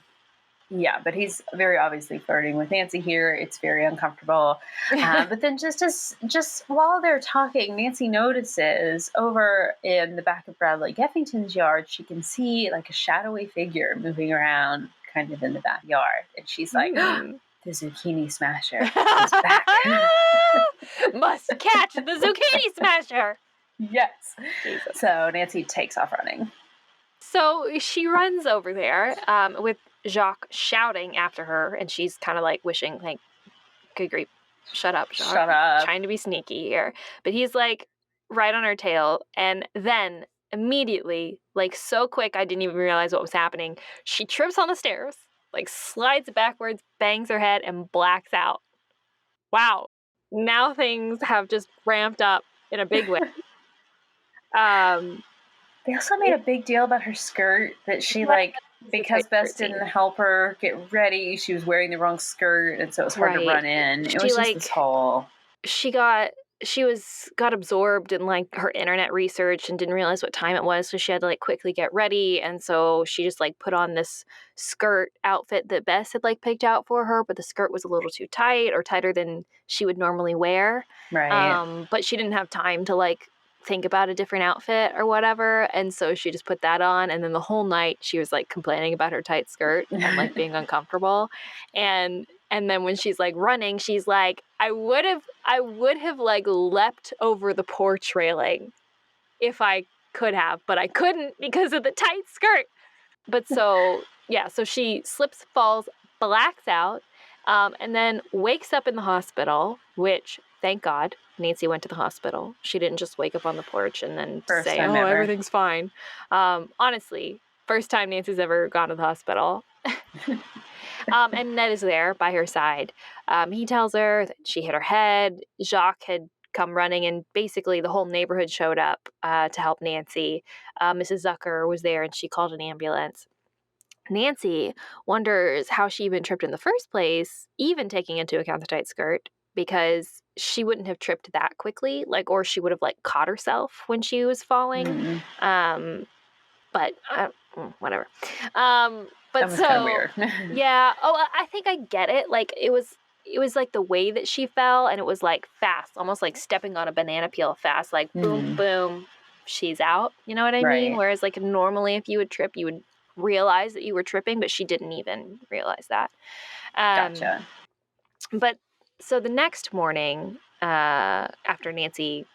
Yeah, but he's very obviously flirting with Nancy here. It's very uncomfortable. But then just while they're talking, Nancy notices over in the back of Bradley Geffington's yard, she can see like a shadowy figure moving around kind of in the backyard. And she's like, the zucchini smasher is back. Must catch the zucchini smasher. Yes. Jesus. So Nancy takes off running. So she runs over there with Jacques shouting after her, and she's kind of like wishing, like, good grief, shut up, Jacques. Shut up. Trying to be sneaky here. But he's like right on her tail, and then immediately, like so quick, I didn't even realize what was happening. She trips on the stairs, like slides backwards, bangs her head, and blacks out. Wow. Now things have just ramped up in a big way. They also made a big deal about her skirt, that she like, because Bess didn't help her get ready, she was wearing the wrong skirt, and so it was hard to run in. It was just this whole... She got absorbed in like her internet research and didn't realize what time it was, so she had to like quickly get ready, and so she just like put on this skirt outfit that Bess had like picked out for her, but the skirt was a little too tight, or tighter than she would normally wear. Right. But she didn't have time to like think about a different outfit or whatever, and so she just put that on, and then the whole night she was like complaining about her tight skirt and like being uncomfortable, and then when she's like running, she's like, I would have like leapt over the porch railing if I could have, but I couldn't because of the tight skirt. But so she slips, falls, blacks out, and then wakes up in the hospital, which thank God, Nancy went to the hospital. She didn't just wake up on the porch and then say, ever. everything's fine. Honestly, first time Nancy's ever gone to the hospital. And Ned is there by her side. He tells her that she hit her head. Jacques had come running, and basically the whole neighborhood showed up to help Nancy. Mrs. Zucker was there, and she called an ambulance. Nancy wonders how she even tripped in the first place, even taking into account the tight skirt, because she wouldn't have tripped that quickly, or she would have caught herself when she was falling. But whatever. But that was kind of weird. Yeah. Oh, I think I get it. It was the way that she fell, and it was fast, almost like stepping on a banana peel fast, boom, boom, she's out. You know what I mean? Whereas normally if you would trip, you would realize that you were tripping, but she didn't even realize that. Gotcha. But so the next morning, after Nancy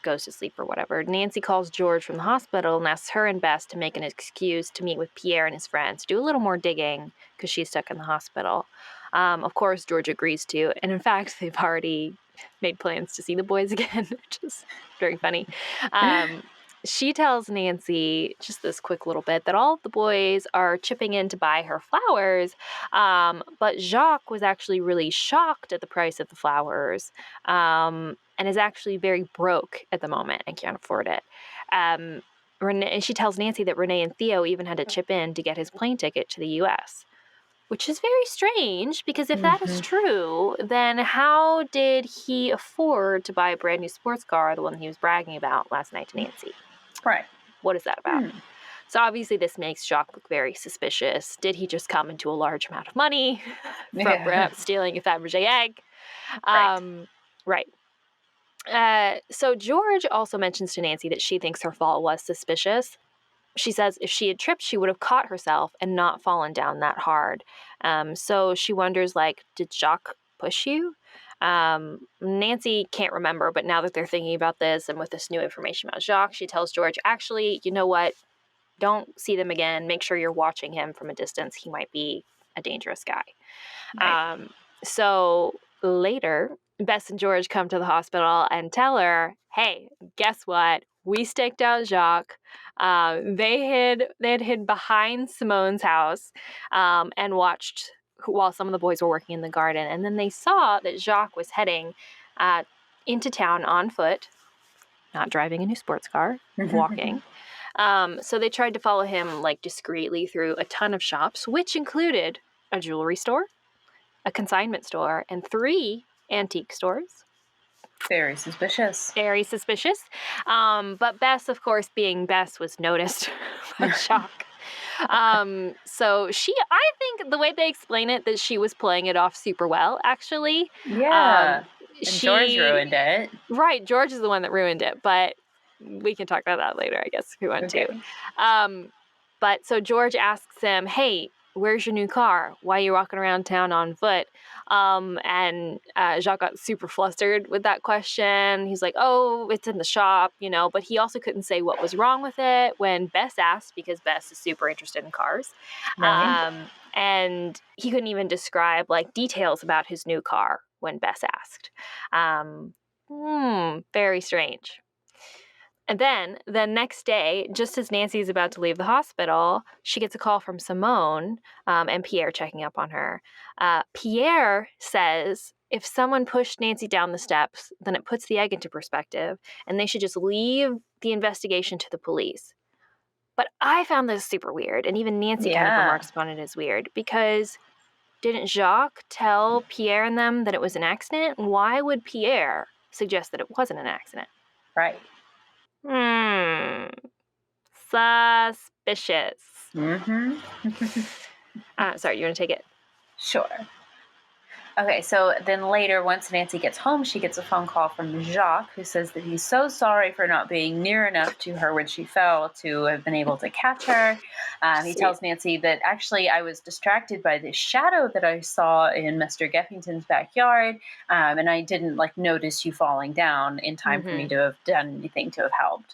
goes to sleep or whatever, Nancy calls George from the hospital and asks her and Bess to make an excuse to meet with Pierre and his friends, do a little more digging because she's stuck in the hospital. Of course, George agrees to, and in fact, they've already made plans to see the boys again, which is very funny. She tells Nancy, just this quick little bit, that all of the boys are chipping in to buy her flowers, but Jacques was actually really shocked at the price of the flowers, and is actually very broke at the moment and can't afford it. And she tells Nancy that Renee and Theo even had to chip in to get his plane ticket to the U.S., which is very strange, because if that is true, then how did he afford to buy a brand new sports car, the one he was bragging about last night to Nancy? Right. What is that about? So obviously this makes Jacques look very suspicious. Did he just come into a large amount of money from perhaps stealing a Fabergé egg? Right. So George also mentions to Nancy that she thinks her fall was suspicious. She says if she had tripped, she would have caught herself and not fallen down that hard. So she wonders, did Jacques push you? Nancy can't remember, but now that they're thinking about this and with this new information about Jacques, she tells George, actually, you know what? Don't see them again. Make sure you're watching him from a distance. He might be a dangerous guy. Right. So later, Bess and George come to the hospital and tell her, hey, guess what? We staked out Jacques. They had hid behind Simone's house and watched while some of the boys were working in the garden. And then they saw that Jacques was heading into town on foot, not driving a new sports car, walking. So they tried to follow him discreetly through a ton of shops, which included a jewelry store, a consignment store, and 3 antique stores. Very suspicious. Very suspicious. But Bess, of course, being Bess, was noticed by Jacques. So I think the way they explain it, that she was playing it off super well, actually. Yeah. And George ruined it. Right. George is the one that ruined it, but we can talk about that later, I guess, if we want to. But so George asks him, hey, where's your new car? Why are you walking around town on foot? And Jacques got super flustered with that question. He's like, oh, it's in the shop, but he also couldn't say what was wrong with it when Bess asked, because Bess is super interested in cars. Right. And he couldn't even describe details about his new car when Bess asked. Very strange. And then the next day, just as Nancy is about to leave the hospital, she gets a call from Simone and Pierre checking up on her. Pierre says if someone pushed Nancy down the steps, then it puts the egg into perspective, and they should just leave the investigation to the police. But I found this super weird, and even Nancy kind of remarks upon it as weird, because didn't Jacques tell Pierre and them that it was an accident? Why would Pierre suggest that it wasn't an accident? Right. Suspicious. Sorry, you want to take it? Sure. Okay, so then later, once Nancy gets home, she gets a phone call from Jacques, who says that he's so sorry for not being near enough to her when she fell to have been able to catch her. He tells Nancy that, actually, I was distracted by this shadow that I saw in Mr. Geffington's backyard, and I didn't notice you falling down in time for me to have done anything to have helped.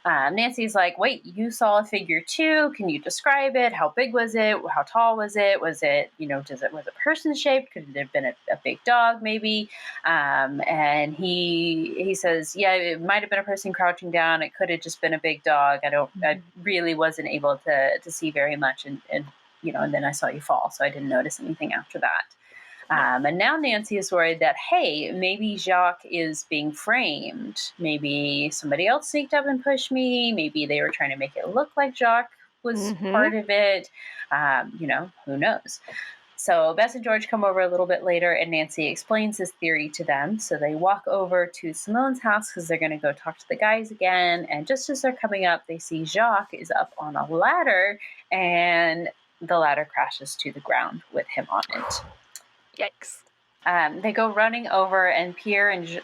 Nancy's like, wait, you saw a figure too? Can you describe it? How big was it? How tall was it? Was it, was it person shaped? Could it have been a big dog maybe? And he says, yeah, it might have been a person crouching down. It could have just been a big dog. I really wasn't able to see very much. And then I saw you fall. So I didn't notice anything after that. And now Nancy is worried that, hey, maybe Jacques is being framed. Maybe somebody else sneaked up and pushed me. Maybe they were trying to make it look like Jacques was part of it. Who knows? So Bess and George come over a little bit later, and Nancy explains this theory to them. So they walk over to Simone's house because they're going to go talk to the guys again. And just as they're coming up, they see Jacques is up on a ladder, and the ladder crashes to the ground with him on it. Yikes. They go running over, and Pierre's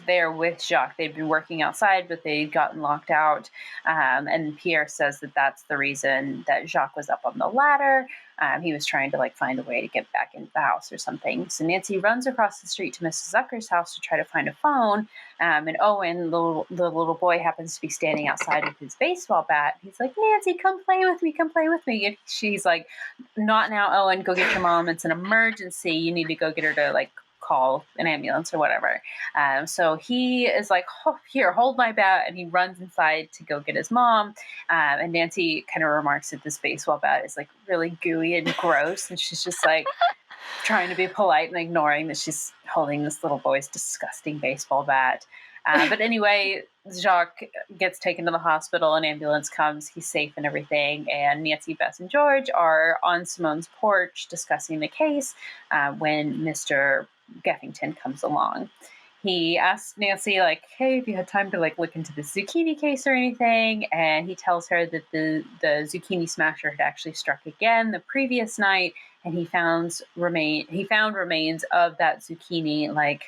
there with Jacques. They'd been working outside, but they'd gotten locked out. And Pierre says that that's the reason that Jacques was up on the ladder. He was trying to find a way to get back into the house or something. So Nancy runs across the street to Mrs. Zucker's house to try to find a phone. And Owen, the little boy, happens to be standing outside with his baseball bat. He's like, Nancy, come play with me. Come play with me. And she's like, not now, Owen. Go get your mom. It's an emergency. You need to go get her to call an ambulance or whatever. So he is like, oh, here, hold my bat. And he runs inside to go get his mom. And Nancy kind of remarks that this baseball bat is really gooey and gross. And she's just trying to be polite and ignoring that she's holding this little boy's disgusting baseball bat. But anyway, Jacques gets taken to the hospital, an ambulance comes, he's safe and everything, and Nancy, Bess, and George are on Simone's porch discussing the case when Mr. Geffington comes along. He asks Nancy, hey, have you had time to look into the zucchini case or anything? And he tells her that the zucchini smasher had actually struck again the previous night, and he found remains of that zucchini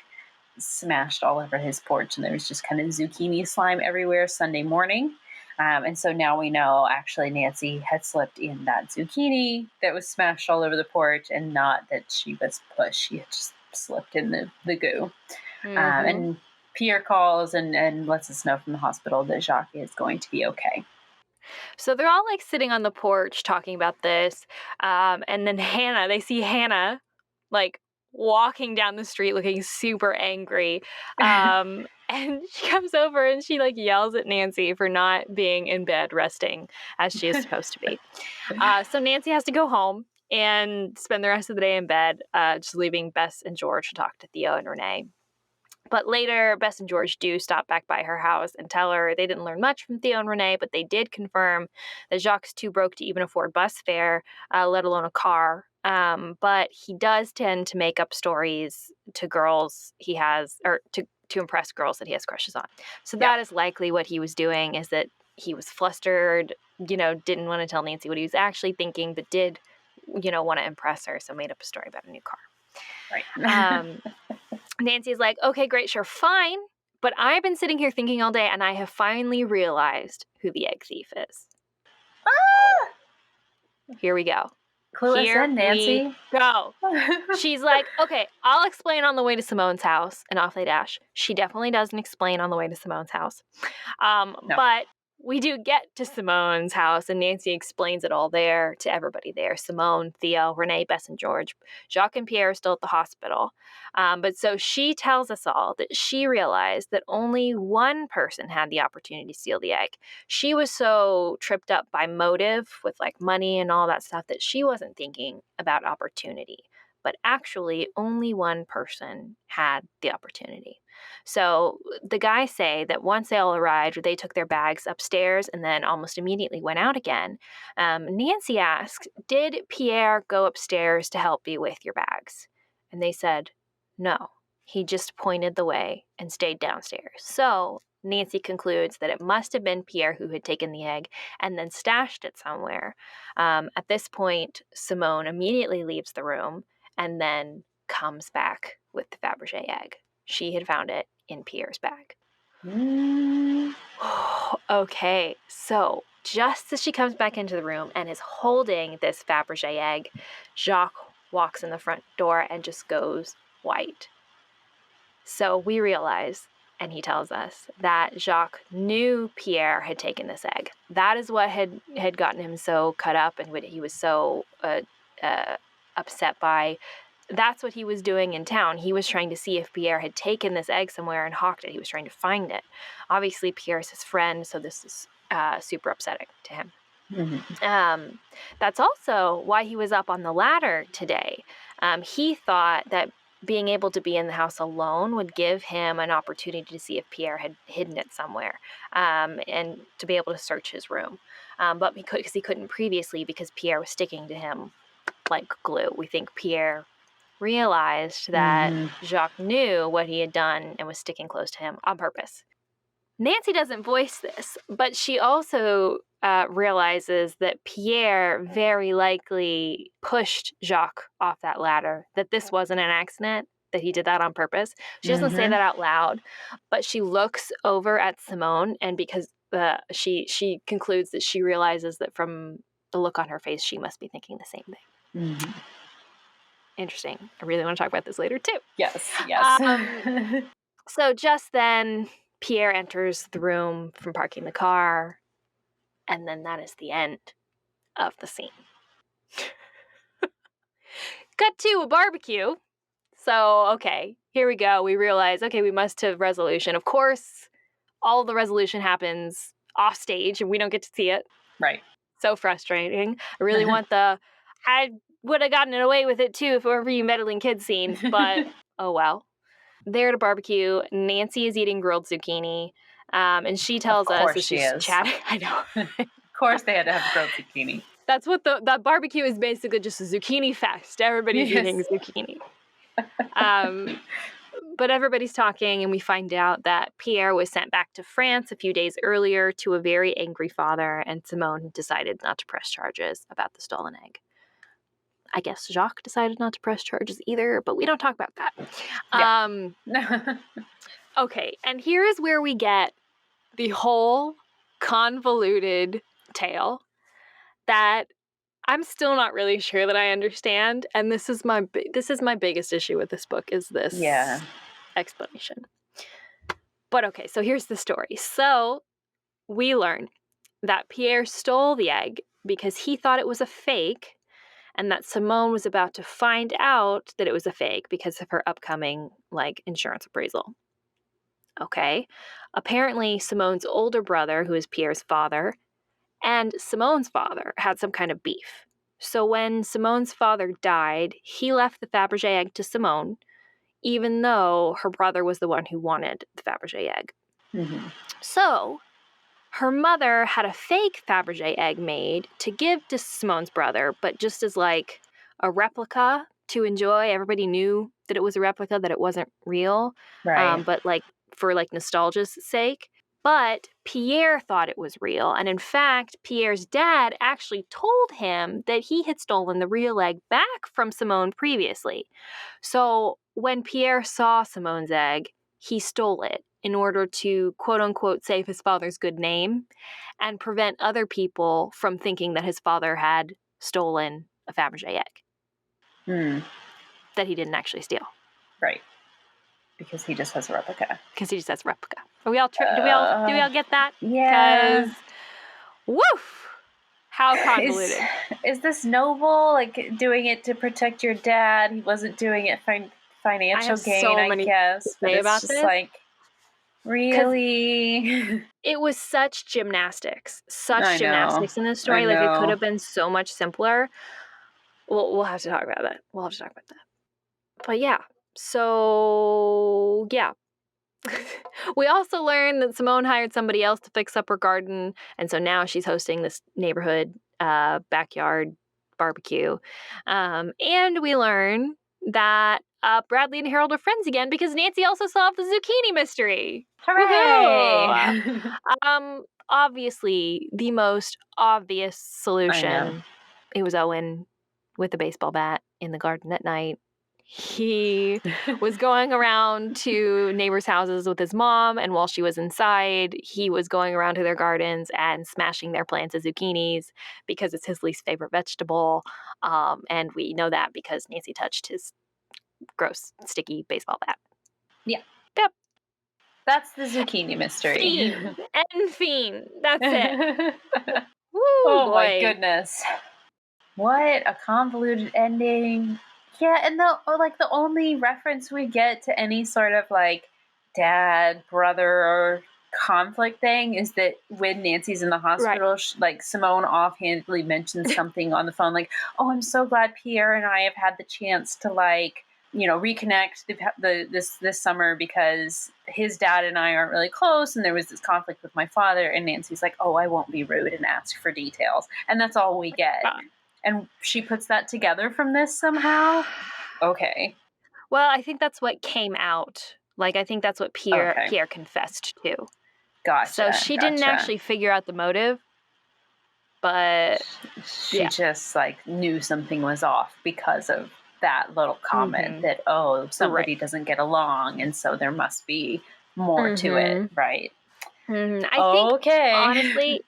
smashed all over his porch, and there was just kind of zucchini slime everywhere Sunday morning. And so now we know actually Nancy had slipped in that zucchini that was smashed all over the porch, and not that she was pushed. She had just slipped in the goo. And Pierre calls and lets us know from the hospital that Jacques is going to be okay. So they're all sitting on the porch talking about this. And then they see Hannah walking down the street looking super angry. And she comes over and she yells at Nancy for not being in bed resting as she is supposed to be. So Nancy has to go home and spend the rest of the day in bed, just leaving Bess and George to talk to Theo and Renee. But later, Bess and George do stop back by her house and tell her they didn't learn much from Theo and Renee, but they did confirm that Jacques is too broke to even afford bus fare, let alone a car. But he does tend to make up stories to girls he has, or to impress girls that he has crushes on. So that is likely what he was doing, is that he was flustered, didn't want to tell Nancy what he was actually thinking, but did, want to impress her, so made up a story about a new car. Right. Nancy's like, okay, great, sure, fine. But I've been sitting here thinking all day, and I have finally realized who the egg thief is. Here we go. Clue us in, Nancy. Go. She's like, okay, I'll explain on the way to Simone's house, and off they dash. She definitely doesn't explain on the way to Simone's house. No. But we do get to Simone's house, and Nancy explains it all there to everybody there. Simone, Theo, Renee, Bess, and George. Jacques and Pierre are still at the hospital. But so she tells us all that she realized that only one person had the opportunity to steal the egg. She was so tripped up by motive with money and all that stuff that she wasn't thinking about opportunity. But actually, only one person had the opportunity. So the guys say that once they all arrived, they took their bags upstairs and then almost immediately went out again. Nancy asked, did Pierre go upstairs to help you with your bags? And they said, no, he just pointed the way and stayed downstairs. So Nancy concludes that it must have been Pierre who had taken the egg and then stashed it somewhere. At this point, Simone immediately leaves the room and then comes back with the Fabergé egg. She had found it in Pierre's bag. Okay, so just as she comes back into the room and is holding this Fabergé egg, Jacques walks in the front door and just goes white. So we realize And he tells us that Jacques knew Pierre had taken this egg. That is what had gotten him so cut up and what he was so upset by. That's what he was doing in town. He was trying to see if Pierre had taken this egg somewhere and hawked it. He was trying to find it. Obviously, Pierre's his friend, so this is super upsetting to him. Mm-hmm. That's also why he was up on the ladder today. He thought that being able to be in the house alone would give him an opportunity to see if Pierre had hidden it somewhere, and to be able to search his room. But because he couldn't previously because Pierre was sticking to him like glue. We think Pierre realized that Jacques knew what he had done and was sticking close to him on purpose. Nancy doesn't voice this, but she also realizes that Pierre very likely pushed Jacques off that ladder, that this wasn't an accident, that he did that on purpose. She doesn't say that out loud, but she looks over at Simone, and because she concludes that she realizes that from the look on her face, she must be thinking the same thing. Mm-hmm. Interesting. I really want to talk about this later, too. Yes. So just then, Pierre enters the room from parking the car, and then that is the end of the scene. Cut to a barbecue. So, okay, here we go. We realize, okay, we must have resolution. Of course, all the resolution happens off stage, and we don't get to see it. Right. So frustrating. I really want I would have gotten away with it, too, if it were for you meddling kids scene, but oh well. They're at a barbecue. Nancy is eating grilled zucchini, and she tells us that she's chatting. I know. Of course they had to have grilled zucchini. That's what that barbecue is basically, just a zucchini fest. Everybody's eating zucchini. But everybody's talking, and we find out that Pierre was sent back to France a few days earlier to a very angry father, and Simone decided not to press charges about the stolen egg. I guess Jacques decided not to press charges either, but we don't talk about that. Yeah. Okay, and here is where we get the whole convoluted tale that I'm still not really sure that I understand, and this is my biggest issue with this book is this explanation. But okay, so here's the story. So we learn that Pierre stole the egg because he thought it was a fake, and that Simone was about to find out that it was a fake because of her upcoming, insurance appraisal. Okay. Apparently, Simone's older brother, who is Pierre's father, and Simone's father had some kind of beef. So when Simone's father died, he left the Fabergé egg to Simone, even though her brother was the one who wanted the Fabergé egg. Mm-hmm. So her mother had a fake Fabergé egg made to give to Simone's brother, but just as a replica to enjoy. Everybody knew that it was a replica, that it wasn't real. Right. But for nostalgia's sake. But Pierre thought it was real. And in fact, Pierre's dad actually told him that he had stolen the real egg back from Simone previously. So when Pierre saw Simone's egg, he stole it in order to, quote unquote, save his father's good name and prevent other people from thinking that his father had stolen a Fabergé egg that he didn't actually steal. Right. Because he just has a replica. Are we all do we all get that? Yeah. Because, woof, how convoluted. Is this noble? Doing it to protect your dad? He wasn't doing it for financial gain, I guess. But it's just this. Really? It was such gymnastics in this story. It could have been so much simpler. We'll have to talk about that. But yeah. So, yeah. We also learned that Simone hired somebody else to fix up her garden, and so now she's hosting this neighborhood backyard barbecue. And we learn that Bradley and Harold are friends again because Nancy also solved the zucchini mystery. Hooray! Obviously, the most obvious solution. It was Owen with a baseball bat in the garden at night. He was going around to neighbors' houses with his mom, and while she was inside, he was going around to their gardens and smashing their plants of zucchinis because it's his least favorite vegetable. And we know that because Nancy touched his gross, sticky baseball bat. Yeah. Yep. That's the zucchini mystery. Fiend. And Fiend. That's it. Woo, oh boy. My goodness. What a convoluted ending. Yeah, and the only reference we get to any sort of like dad, brother conflict thing is that when Nancy's in the hospital, like Simone offhandedly mentions something on the phone like, oh, I'm so glad Pierre and I have had the chance to like, reconnect this summer because his dad and I aren't really close and there was this conflict with my father. And Nancy's like, oh, I won't be rude and ask for details. And that's all we get. And she puts that together from this somehow? Okay. Well, I think that's what came out. Like, I think that's what Pierre confessed to. Gotcha. So she didn't actually figure out the motive, but... She just, like, knew something was off because of that little comment that, somebody doesn't get along, and so there must be more to it, right? I think, honestly,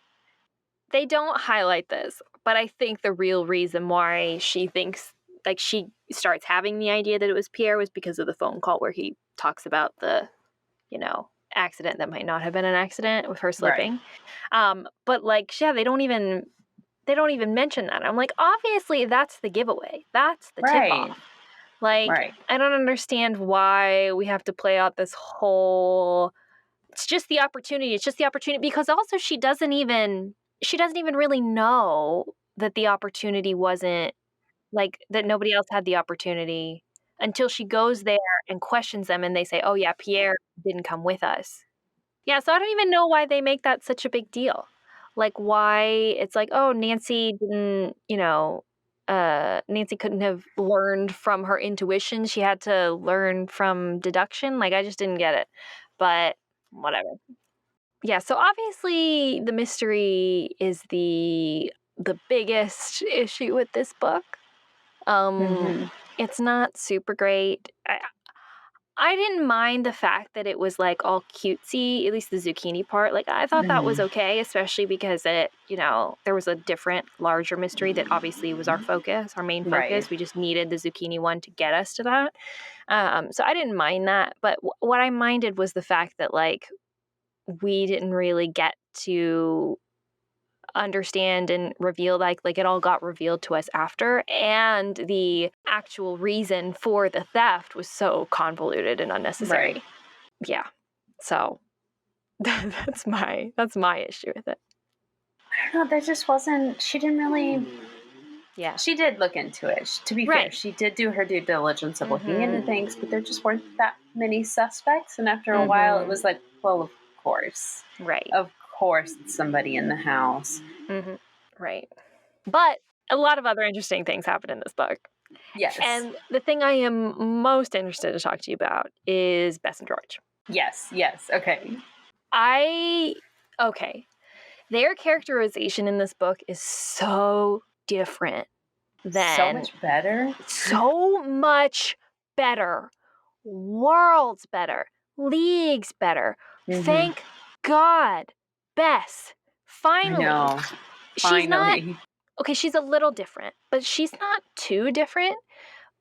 they don't highlight this, but I think the real reason why she thinks, like, she starts having the idea that it was Pierre was because of the phone call where he talks about the, accident that might not have been an accident with her slipping. Right. But, like, they don't even mention that. I'm like, obviously that's the giveaway. That's the tip-off. Like, I don't understand why we have to play out this whole... It's just the opportunity. Because also she doesn't even really know that the opportunity wasn't, like, that nobody else had the opportunity until she goes there and questions them and they say, oh yeah, Pierre didn't come with us. Yeah, so I don't even know why they make that such a big deal. Like, why it's like, oh, Nancy didn't, Nancy couldn't have learned from her intuition. She had to learn from deduction. Like, I just didn't get it. But whatever. Yeah, so obviously the mystery is the biggest issue with this book. It's not super great. I didn't mind the fact that it was like all cutesy, at least the zucchini part. Like, I thought that was okay, especially because it, there was a different, larger mystery that obviously was our focus, our main focus. Right. We just needed the zucchini one to get us to that. So I didn't mind that. But what I minded was the fact that, like, we didn't really get to understand and reveal, like it all got revealed to us after, and the actual reason for the theft was so convoluted and unnecessary. Right. Yeah. So that's my issue with it. I don't know, there just wasn't, she didn't really... Yeah. She did look into it. To be fair, she did do her due diligence of looking into things, but there just weren't that many suspects, and after a while it was like, well, of course. Right. Of course it's somebody in the house. Right. But a lot of other interesting things happen in this book. Yes. And the thing I am most interested to talk to you about is Bess and George. Yes. Okay. Their characterization in this book is so different than... So much better? So much better. Worlds better. Leagues better. Thank God. Bess. Finally. I know. Finally. She's a little different, but she's not too different.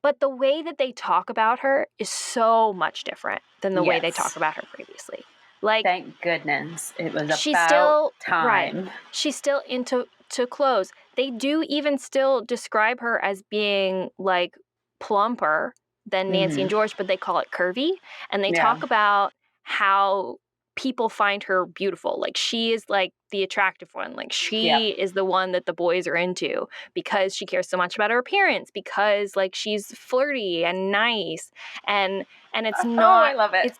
But the way that they talk about her is so much different than the way they talk about her previously. Like, thank goodness. It was about time. Right. She's still into clothes. They do even still describe her as being, like, plumper than Nancy and George, but they call it curvy. And they talk about how people find her beautiful. Like, she is, like, the attractive one. Like, she is the one that the boys are into because she cares so much about her appearance, because, like, she's flirty and nice. And it's not... I love it.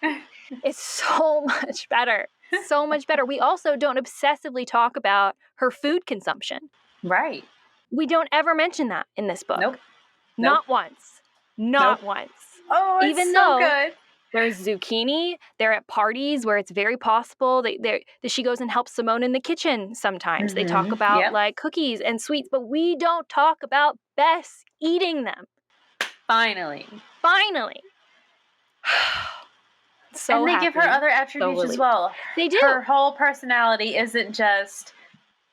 It's so much better. So much better. We also don't obsessively talk about her food consumption. Right. We don't ever mention that in this book. Nope. Not once. Not once. Oh, it's even so good. There's zucchini. They're at parties where it's very possible that she goes and helps Simone in the kitchen sometimes. They talk about like cookies and sweets, but we don't talk about Bess eating them. Finally. So and they give her other attributes as well. They do. Her whole personality isn't just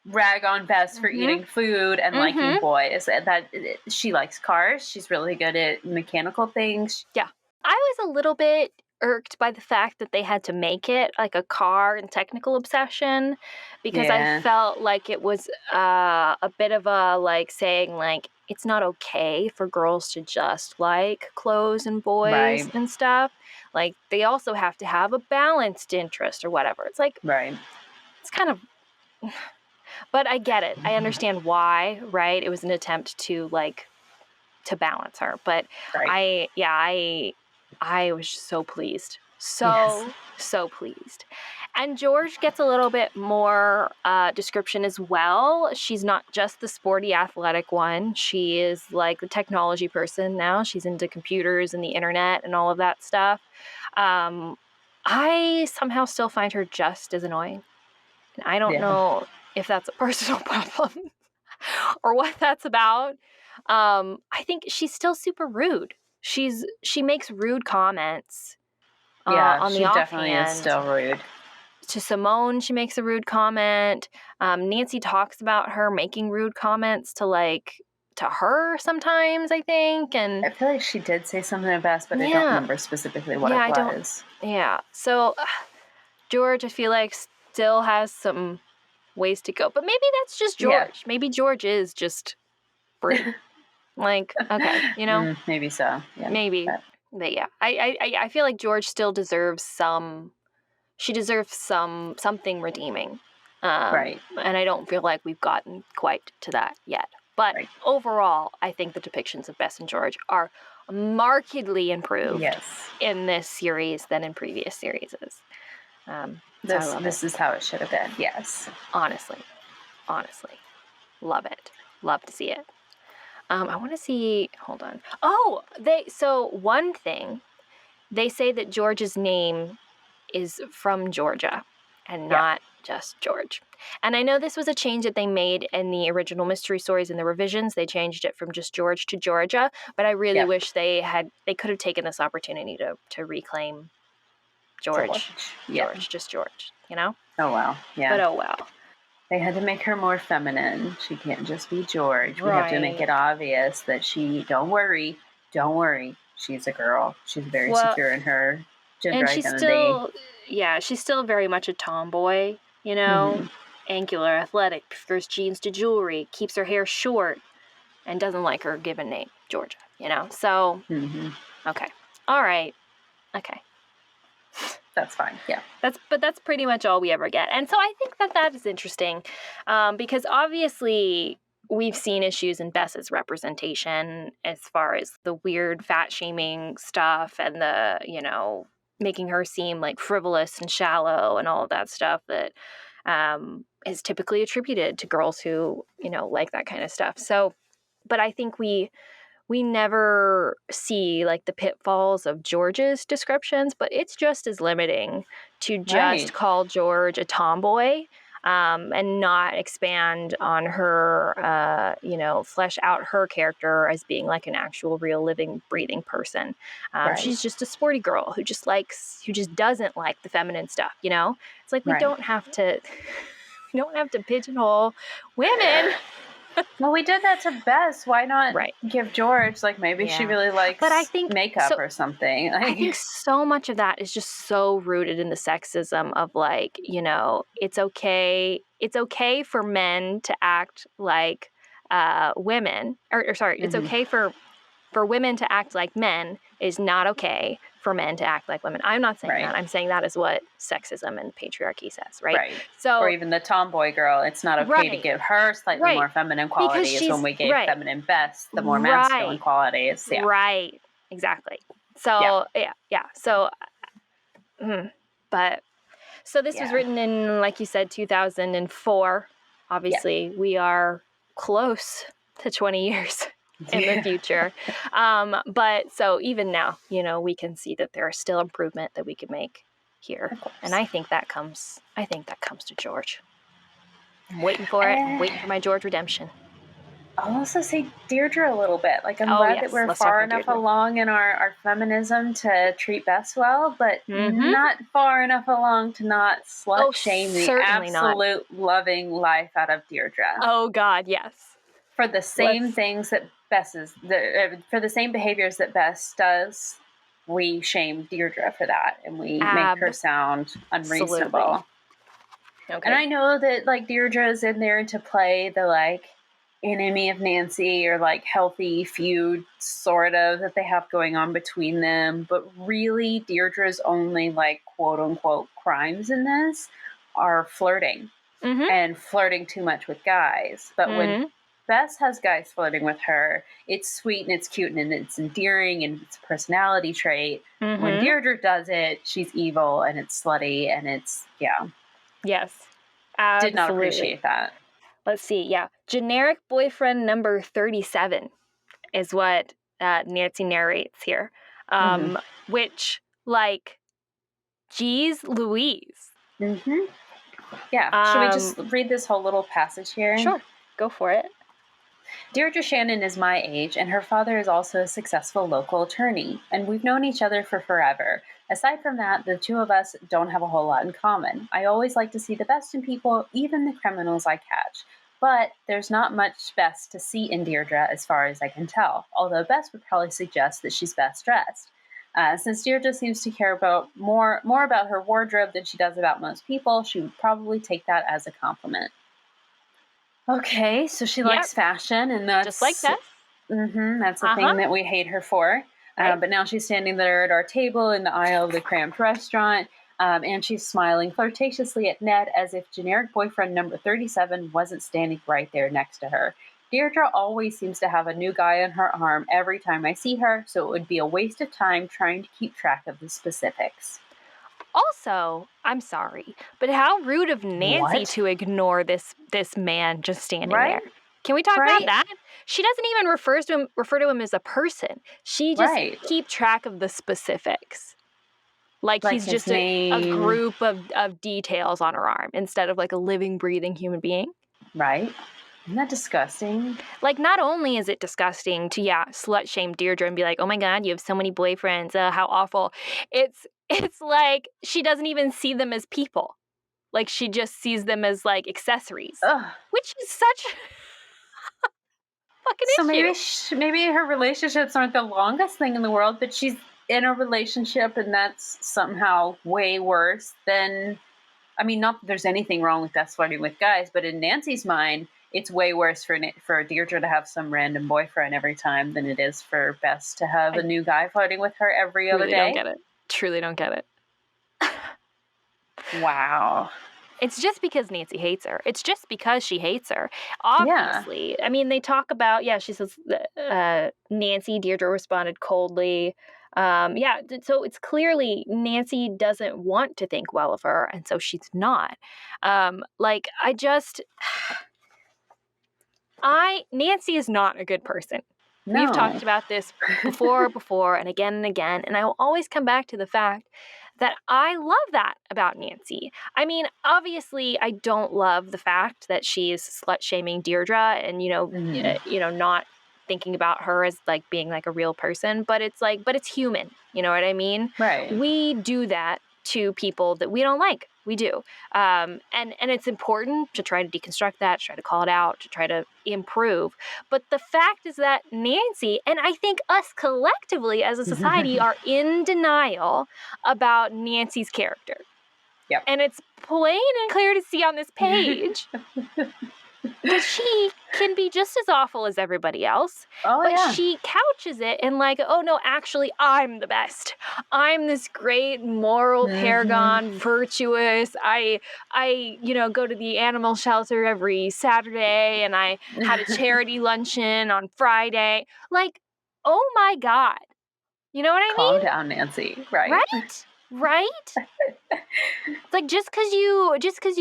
rag on Bess for eating food and liking boys. That she likes cars. She's really good at mechanical things. Yeah. I was a little bit irked by the fact that they had to make it like a car and technical obsession, because I felt like it was a bit of a like saying like it's not okay for girls to just like clothes and boys and stuff. Like they also have to have a balanced interest or whatever. It's like it's kind of, but I get it. I understand why, right? It was an attempt to balance her, but I was so pleased. So pleased. And George gets a little bit more description as well. She's not just the sporty athletic one. She is like the technology person now. She's into computers and the internet and all of that stuff. I somehow still find her just as annoying. And I don't know if that's a personal problem or what that's about. I think she's still super rude. She makes rude comments. On the offhand. She definitely is still rude. To Simone, she makes a rude comment. Nancy talks about her making rude comments to her sometimes, I think. And I feel like she did say something at best, but I don't remember specifically what it was. So George, I feel like, still has some ways to go. But maybe that's just George. Yeah. Maybe George is just rude. Okay, maybe so. Yeah, maybe. But yeah, I feel like George still deserves something redeeming. And I don't feel like we've gotten quite to that yet. But overall, I think the depictions of Bess and George are markedly improved in this series than in previous series. This is how it should have been. Yes. Honestly. Love it. Love to see it. I want to see, hold on. So one thing, they say that George's name is from Georgia and not just George. And I know this was a change that they made in the original mystery stories and the revisions. They changed it from just George to Georgia, but I really wish they could have taken this opportunity to reclaim George. Just George, Oh, wow. Yeah. But oh, well. They had to make her more feminine. She can't just be George. We have to make it obvious that don't worry, she's a girl. She's very secure in her gender identity. She's still very much a tomboy, angular, athletic, prefers jeans to jewelry, keeps her hair short, and doesn't like her given name, Georgia, So, okay. All right. Okay. That's fine. Yeah. That's pretty much all we ever get. And so I think that is interesting because obviously we've seen issues in Bess's representation as far as the weird fat shaming stuff and the, making her seem like frivolous and shallow and all of that stuff that is typically attributed to girls who, like that kind of stuff. So, but I think we never see the pitfalls of George's descriptions, but it's just as limiting to just call George a tomboy and not expand on her, flesh out her character as being like an actual real living, breathing person. She's just a sporty girl who just doesn't like the feminine stuff, It's like we don't have to pigeonhole women. Well, we did that to Bess. Why not give George, maybe she really likes makeup or something. I think so much of that is just so rooted in the sexism of it's okay for men to act like women. It's okay for women to act like men is not okay for men to act like women. I'm not saying that. I'm saying that is what sexism and patriarchy says, right? So, or even the tomboy girl, it's not okay to give her slightly more feminine qualities when we gave feminine Bess the more masculine qualities. Yeah. Right. Exactly. So, yeah. So, so this was written in, like you said, 2004. Obviously, we are close to 20 years. In the future. But so even now, we can see that there is still improvement that we could make here. And I think that comes to George. I'm waiting for it. I'm waiting for my George redemption. I'll also say Deirdre a little bit. I'm glad that we're far enough along in our feminism to treat Bess well, but not far enough along to not slut shame the absolute loving life out of Deirdre. Oh God, yes. For the same things that for the same behaviors that Bess does we shame Deirdre for that, and we make her sound unreasonable. Okay. And I know that, like, Deirdre is in there to play the, like, enemy of Nancy, or, like, healthy feud, sort of, that they have going on between them. But really, Deirdre's only, like, quote-unquote crimes in this are flirting. And flirting too much with guys. But when Bess has guys flirting with her, it's sweet and it's cute and it's endearing and it's a personality trait. When Deirdre does it, she's evil and it's slutty and it's, Yes. Absolutely. Did not appreciate that. Let's see. Yeah. Generic boyfriend number 37 is what Nancy narrates here. Which, like, geez Louise. Yeah. Should we just read this whole little passage here? Sure. Go for it. Deirdre Shannon is my age, and her father is also a successful local attorney, and we've known each other for forever. Aside from that, the two of us don't have a whole lot in common. I always like to see the best in people, even the criminals I catch. But there's not much best to see in Deirdre as far as I can tell, although Bess would probably suggest that she's best dressed. Since Deirdre seems to care about more about her wardrobe than she does about most people, she would probably take that as a compliment. Okay, so she likes fashion, and that's... Just like that. That's the thing that we hate her for. Right. But now she's standing there at our table in the aisle of the cramped restaurant, and she's smiling flirtatiously at Ned as if generic boyfriend number 37 wasn't standing right there next to her. Deirdre always seems to have a new guy on her arm every time I see her, so it would be a waste of time trying to keep track of the specifics. Also, I'm sorry, but how rude of Nancy to ignore this man just standing there. Can we talk about that? She doesn't even refer to him as a person. She just keep track of the specifics. Like he's just a group of details on her arm instead of like a living, breathing human being. Right. Isn't that disgusting? Like, not only is it disgusting to, slut shame Deirdre and be like, oh my God, you have so many boyfriends, how awful. It's like she doesn't even see them as people. Like, she just sees them as, like, accessories. Which is such a fucking issue. So maybe her relationships aren't the longest thing in the world, but she's in a relationship and that's somehow way worse than... I mean, not that there's anything wrong with that flirting with guys, but in Nancy's mind... It's way worse for Deirdre to have some random boyfriend every time than it is for Bess to have a new guy flirting with her every other day. Truly don't get it. Wow. It's just because Nancy hates her. It's just because she hates her. Obviously. Yeah. I mean, they talk about, she says, Nancy, Deirdre responded coldly. So it's clearly Nancy doesn't want to think well of her, and so she's not. Nancy is not a good person. No. We've talked about this before, and again, and I will always come back to the fact that I love that about Nancy. I mean, obviously, I don't love the fact that she's slut-shaming Deirdre and, not thinking about her as, like, being, like, a real person, but it's human, you know what I mean? Right. We do that to people that we don't like. We do. And it's important to try to deconstruct that, to try to call it out, to try to improve. But the fact is that Nancy, and I think us collectively as a society, are in denial about Nancy's character. Yep. And it's plain and clear to see on this page that she can be just as awful as everybody else. But she couches it in like, oh no, actually I'm the best. I'm this great moral paragon, virtuous. I go to the animal shelter every Saturday and I had a charity luncheon on Friday. Like, oh my God. You know what I mean? Calm down, Nancy. Right? It's like just because you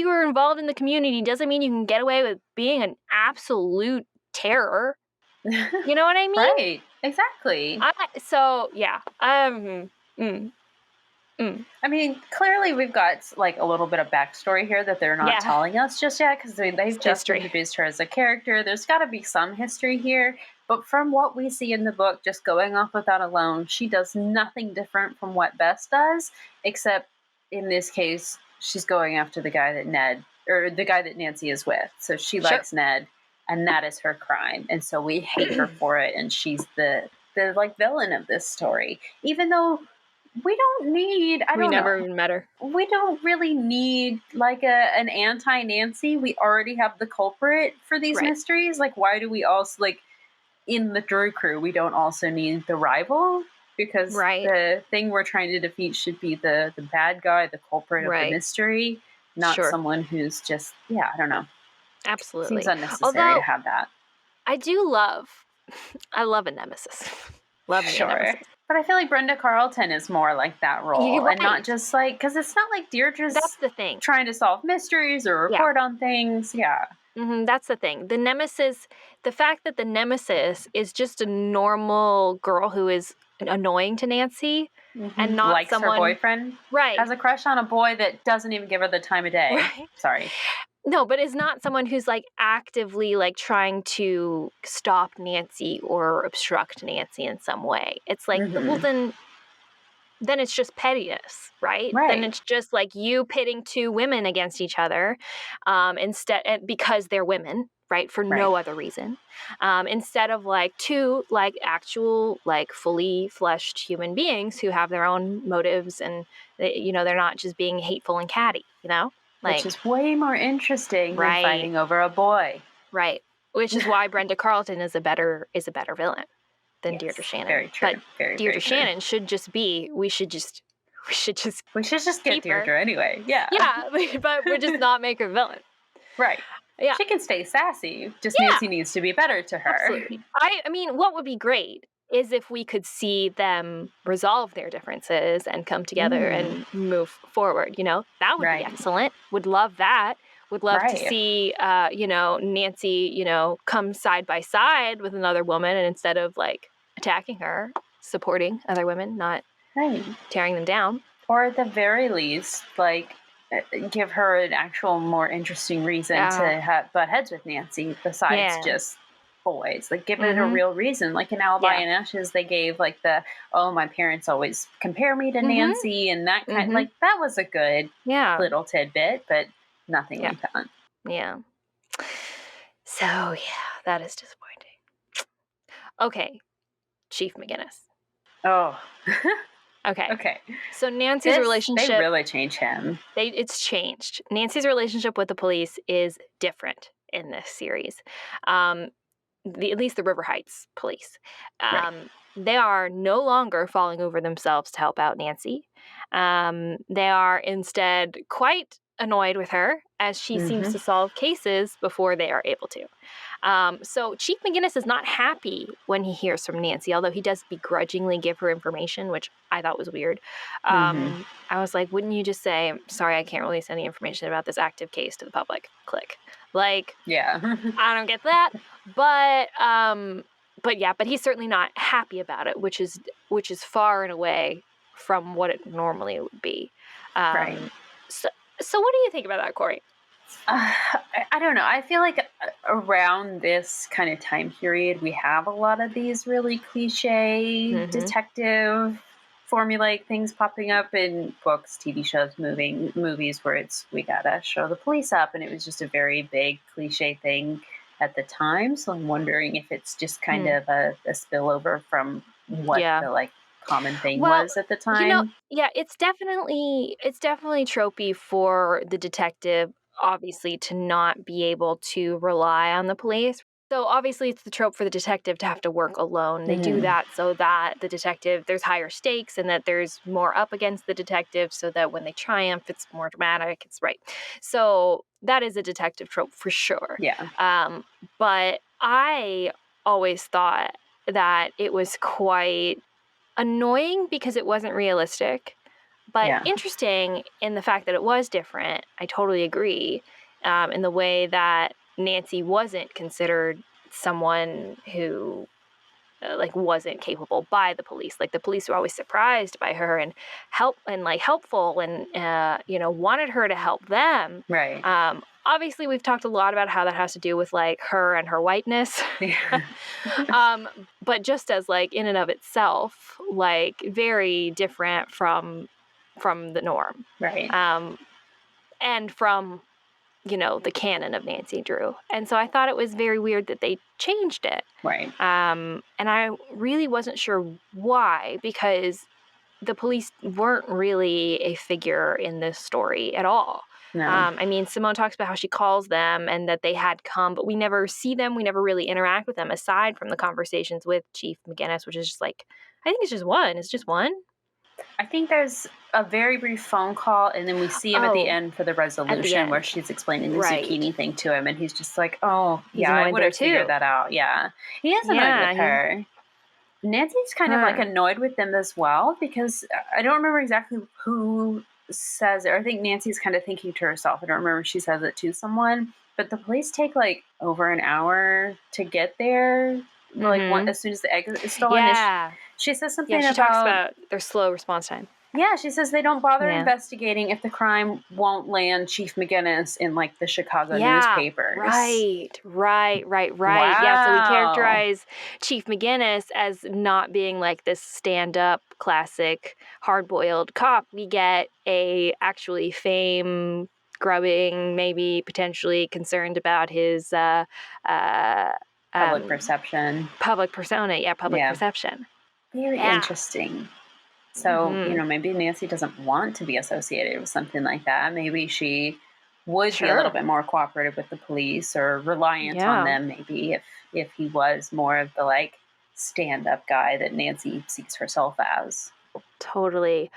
were involved in the community doesn't mean you can get away with being an absolute terror. You know what I mean? Right. Exactly. I mean, clearly we've got like a little bit of backstory here that they're not telling us just yet because they've just introduced her as a character. There's got to be some history here. But from what we see in the book, just going off of that alone, she does nothing different from what Bess does, except in this case, she's going after the guy that Nancy is with. So she likes Ned, and that is her crime. And so we hate her for it, and she's the like villain of this story. Even though we don't need, I don't know. We never even met her. We don't really need like an anti-Nancy. We already have the culprit for these mysteries. Like, why do we also, like, in the Drew crew, we don't also need the rival? Because the thing we're trying to defeat should be the bad guy, the culprit of the mystery, not someone who's just, I don't know. Absolutely. Seems unnecessary to have that. I love a nemesis. Love me a nemesis. But I feel like Brenda Carlton is more like that role, and not just like, because it's not like Deirdre's that's the thing. Trying to solve mysteries or report on things. Yeah. Mm-hmm, that's the thing. The nemesis, the fact that the nemesis is just a normal girl who is annoying to Nancy and not likes someone her boyfriend. Right. Has a crush on a boy that doesn't even give her the time of day. Right. Sorry. No, but is not someone who's like actively like trying to stop Nancy or obstruct Nancy in some way. It's like, well, then it's just pettiness, right? Then it's just like you pitting two women against each other instead because they're women, right? For no other reason. Instead of like two like actual like fully fleshed human beings who have their own motives and they're not just being hateful and catty, Like, which is way more interesting than fighting over a boy. Right. Which is why Brenda Carlton is a better villain than Deirdre Shannon. Very true. But Deirdre Shannon should just be, we should just get Deirdre anyway. Yeah. Yeah, but we're just not make her villain. Right. Yeah. She can stay sassy. Just Nancy needs to be better to her. Absolutely. I mean, what would be great is if we could see them resolve their differences and come together and move forward, That would be excellent. Would love that. Would love to see, Nancy, come side by side with another woman, and instead of like attacking her, supporting other women, not tearing them down. Or at the very least, like, give her an actual more interesting reason to butt heads with Nancy besides just boys. Like, give it a real reason. Like in Alibi and Ashes, they gave like my parents always compare me to Nancy and that kind. Like, that was a good little tidbit, but nothing like that. Yeah. So that is disappointing. Okay, Chief McGinnis. Oh. Okay. So Nancy's relationship... They really changed him. It's changed. Nancy's relationship with the police is different in this series. At least the River Heights police. They are no longer falling over themselves to help out Nancy. They are instead quite annoyed with her as she seems to solve cases before they are able to. So Chief McGinnis is not happy when he hears from Nancy, although he does begrudgingly give her information, which I thought was weird. I was like, wouldn't you just say, sorry, I can't release any information about this active case to the public? Click. Like, I don't get that. But he's certainly not happy about it, which is far and away from what it normally would be. So what do you think about that, Kori? I don't know. I feel like around this kind of time period, we have a lot of these really cliche detective formulaic things popping up in books, TV shows, movies where we gotta show the police up, and it was just a very big cliche thing at the time. So I'm wondering if it's just kind of a spillover from what the like common thing was at the time. It's definitely tropey for the detective, obviously, to not be able to rely on the police. So obviously it's the trope for the detective to have to work alone. They do that so that the detective, there's higher stakes and that there's more up against the detective so that when they triumph, it's more dramatic. It's right. So that is a detective trope for sure. Yeah. But I always thought that it was quite annoying because it wasn't realistic, but interesting in the fact that it was different. I totally agree in the way that Nancy wasn't considered someone who wasn't capable by the police. Like the police were always surprised by her and helpful and wanted her to help them. Right. Obviously, we've talked a lot about how that has to do with like her and her whiteness. But just as like in and of itself, like very different from the norm. Right. And from, the canon of Nancy Drew. And so I thought it was very weird that they changed it. Right. And I really wasn't sure why, because the police weren't really a figure in this story at all. No. I mean, Simone talks about how she calls them and that they had come, but we never see them. We never really interact with them aside from the conversations with Chief McGinnis, which is just like, I think it's just one. It's just one. I think there's a very brief phone call, and then we see him at the end for the resolution where she's explaining the zucchini thing to him, and he's just like, oh, yeah, I would have figured that out. Yeah. He is annoyed with her. Nancy's kind of like annoyed with them as well, because I don't remember exactly who says it. I think Nancy's kind of thinking to herself. I don't remember if she says it to someone, but the police take like over an hour to get there. Like as soon as the egg is stolen. Yeah. She says something she talks about their slow response time. Yeah, she says they don't bother investigating if the crime won't land Chief McGinnis in like the Chicago newspapers. Right. Wow. Yeah, so we characterize Chief McGinnis as not being like this stand-up classic hard-boiled cop. We get a actually fame grubbing, maybe potentially concerned about his public perception. Public persona, public perception. Very interesting. So, maybe Nancy doesn't want to be associated with something like that. Maybe she would be a little bit more cooperative with the police or reliant on them, maybe, if he was more of the, like, stand-up guy that Nancy sees herself as. Totally.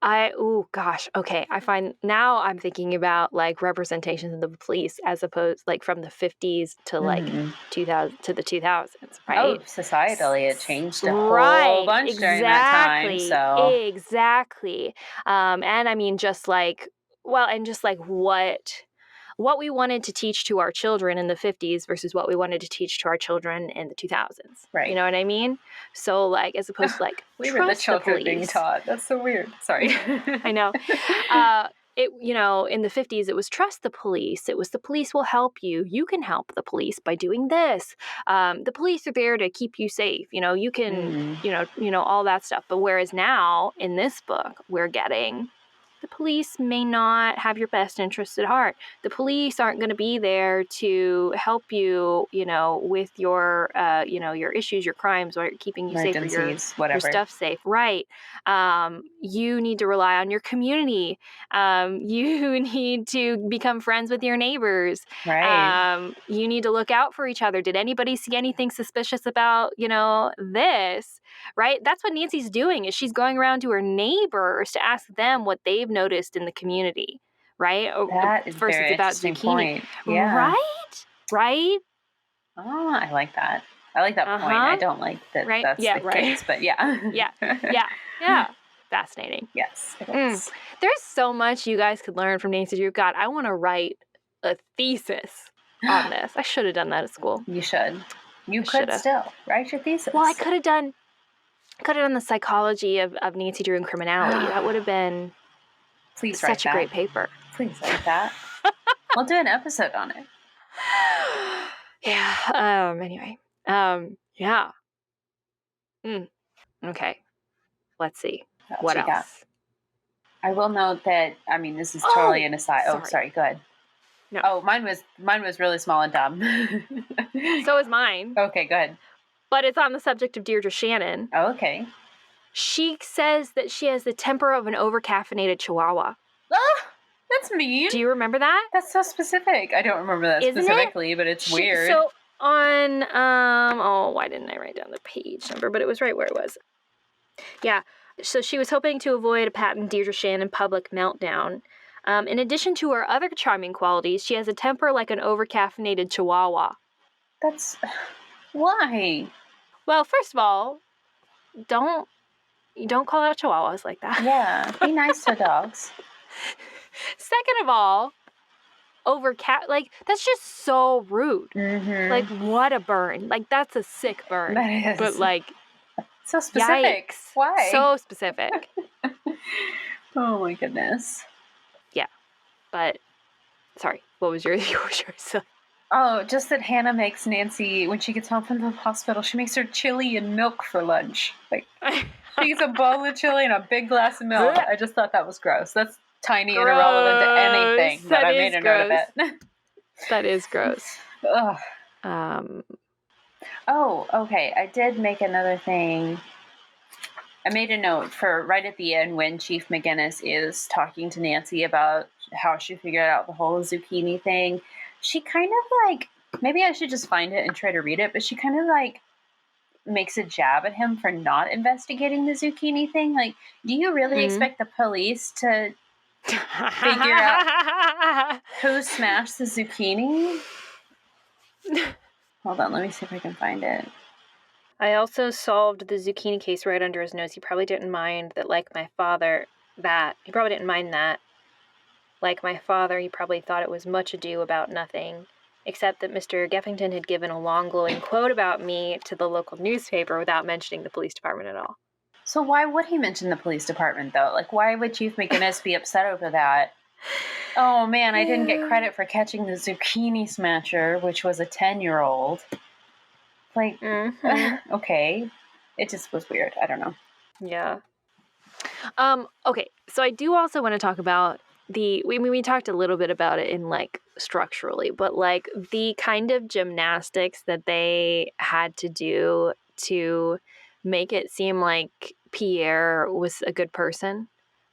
Oh gosh. Okay. I find now I'm thinking about like representations of the police as opposed like from the 50s to like 2000 to the 2000s, right? Oh, societally it changed a whole bunch during that time. So exactly. And I mean just like what we wanted to teach to our children in the 50s versus what we wanted to teach to our children in the 2000s. Right. You know what I mean? So, like, as opposed to, like, we were the children being taught. That's so weird. Sorry. I know. In the 50s, it was trust the police. It was the police will help you. You can help the police by doing this. The police are there to keep you safe. You can, all that stuff. But whereas now, in this book, we're getting... the police may not have your best interests at heart. The police aren't going to be there to help you, with your, your issues, your crimes, or keeping you safe or your stuff safe. Right. You need to rely on your community. You need to become friends with your neighbors. Right. You need to look out for each other. Did anybody see anything suspicious about, this? Right. That's what Nancy's doing is she's going around to her neighbors to ask them what they've noticed in the community. Right. That is first very it's about interesting zucchini. Point. Yeah. Right. Oh, I like that. I like that point. I don't like that that's the case, but yeah. Fascinating. Yes, it is. There's so much you guys could learn from Nancy Drew. God, I want to write a thesis on this. I should have done that at school. You should. You could still write your thesis. Well, I could have done the psychology of Nancy Drew and criminality. That would have been such a great paper. Please write that. We'll do an episode on it. Yeah. Anyway. Yeah. Okay. Let's see. What else? Got? I will note that. I mean, this is totally an aside. Oh, sorry. Go ahead. No. Oh, mine was really small and dumb. So is mine. Okay, go ahead. But it's on the subject of Deirdre Shannon. Oh, okay. She says that she has the temper of an overcaffeinated chihuahua. Ah, that's mean. Do you remember that? That's so specific. I don't remember that specifically, but it's weird. So on, why didn't I write down the page number? But it was right where it was. Yeah. So she was hoping to avoid a patent Deirdre Shannon public meltdown. In addition to her other charming qualities, she has a temper like an overcaffeinated chihuahua. That's... Why? Well, first of all, don't call out chihuahuas like that. Yeah, be nice to dogs. Second of all, that's just so rude. Mm-hmm. Like, what a burn. Like, that's a sick burn. That is. But, like... So specific. Yikes. Why? So specific. Oh, my goodness. Yeah. But, sorry, what was yours? Oh, just that Hannah makes Nancy, when she gets home from the hospital, she makes her chili and milk for lunch. Like, she eats a bowl of chili and a big glass of milk. I just thought that was gross. That's tiny and irrelevant to anything, but I made a note of it. That is gross. Ugh. Oh, okay. I did make another thing. I made a note for right at the end when Chief McGinnis is talking to Nancy about how she figured out the whole zucchini thing. She kind of like, maybe I should just find it and try to read it, but she kind of like makes a jab at him for not investigating the zucchini thing. Like, do you really expect the police to figure out who smashed the zucchini? Hold on, let me see if I can find it. I also solved the zucchini case right under his nose. He probably didn't mind that, like my father, He probably didn't mind that. Like my father, he probably thought it was much ado about nothing, except that Mr. Geffington had given a long glowing quote about me to the local newspaper without mentioning the police department at all. So why would he mention the police department, though? Like, why would Chief McGinnis be upset over that? Oh, man, I didn't get credit for catching the zucchini smasher, which was a 10-year-old. Like, okay. It just was weird. I don't know. Yeah. Okay, so I do also want to talk about we talked a little bit about it in, like, structurally, but, like, the kind of gymnastics that they had to do to make it seem like Pierre was a good person.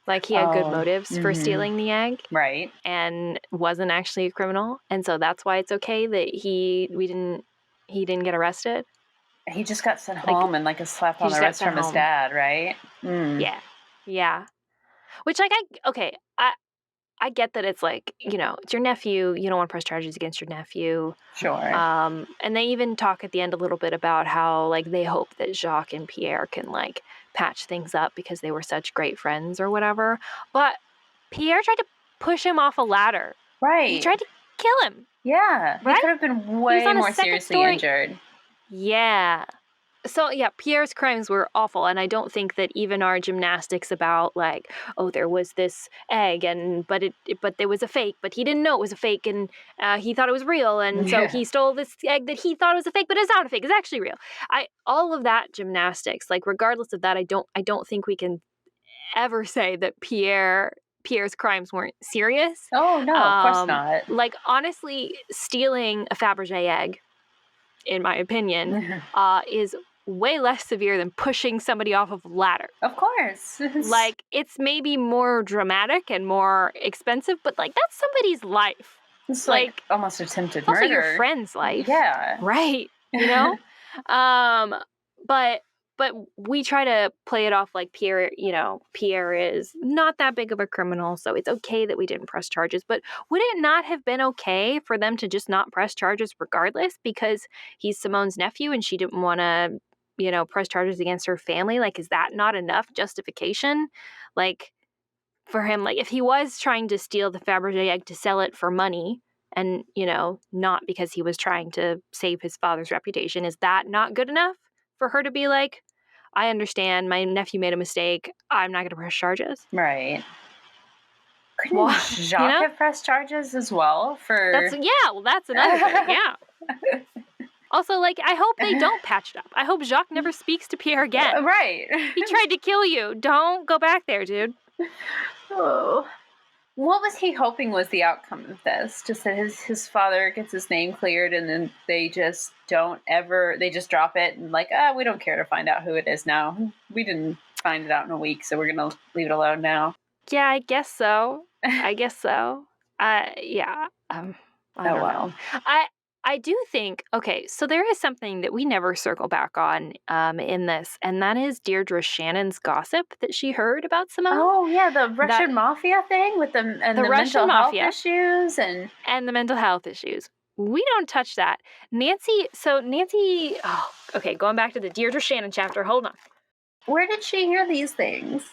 Like, he had good motives for stealing the egg. Right. And wasn't actually a criminal. And so that's why it's okay that he didn't get arrested. He just got sent home and, like, a slap on the wrist from his dad, right? Yeah. Yeah. Which, like, I get that it's like, you know, it's your nephew. You don't want to press charges against your nephew. Sure. And they even talk at the end a little bit about how, like, they hope that Jacques and Pierre can, like, patch things up because they were such great friends or whatever. But Pierre tried to push him off a ladder. Right. He tried to kill him. Yeah. Right? He could have been way more seriously injured. Yeah. So, yeah, Pierre's crimes were awful, and I don't think that even our gymnastics about, like, oh, there was this egg, but there was a fake, but he didn't know it was a fake, and he thought it was real, and so he stole this egg that he thought was a fake, but it's not a fake, it's actually real. All of that gymnastics, like, regardless of that, I don't think we can ever say that Pierre's crimes weren't serious. Oh, no, of course not. Like, honestly, stealing a Fabergé egg, in my opinion, is way less severe than pushing somebody off of a ladder. Of course. Like, it's maybe more dramatic and more expensive, but, like, that's somebody's life. It's like almost attempted murder. Also your friend's life. Yeah. Right. You know? But we try to play it off like Pierre is not that big of a criminal, so it's okay that we didn't press charges. But would it not have been okay for them to just not press charges regardless because he's Simone's nephew and she didn't want to, press charges against her family? Like, is that not enough justification? Like, for him, like, if he was trying to steal the Fabergé egg to sell it for money and, not because he was trying to save his father's reputation, is that not good enough for her to be like, I understand, my nephew made a mistake, I'm not going to press charges? Right. Couldn't Jacques have pressed charges as well for... That's another thing, yeah. Also, like, I hope they don't patch it up. I hope Jacques never speaks to Pierre again. Right. He tried to kill you. Don't go back there, dude. Oh. What was he hoping was the outcome of this? Just that his father gets his name cleared and then they just they just drop it and like, we don't care to find out who it is now. We didn't find it out in a week, so we're going to leave it alone now. Yeah, I guess so. I don't know. I do think, okay, so there is something that we never circle back on in this, and that is Deirdre Shannon's gossip that she heard about Simone. Oh, yeah, the Russian mafia thing with the mental health issues. And the mental health issues. We don't touch that. Nancy, going back to the Deirdre Shannon chapter, hold on. Where did she hear these things?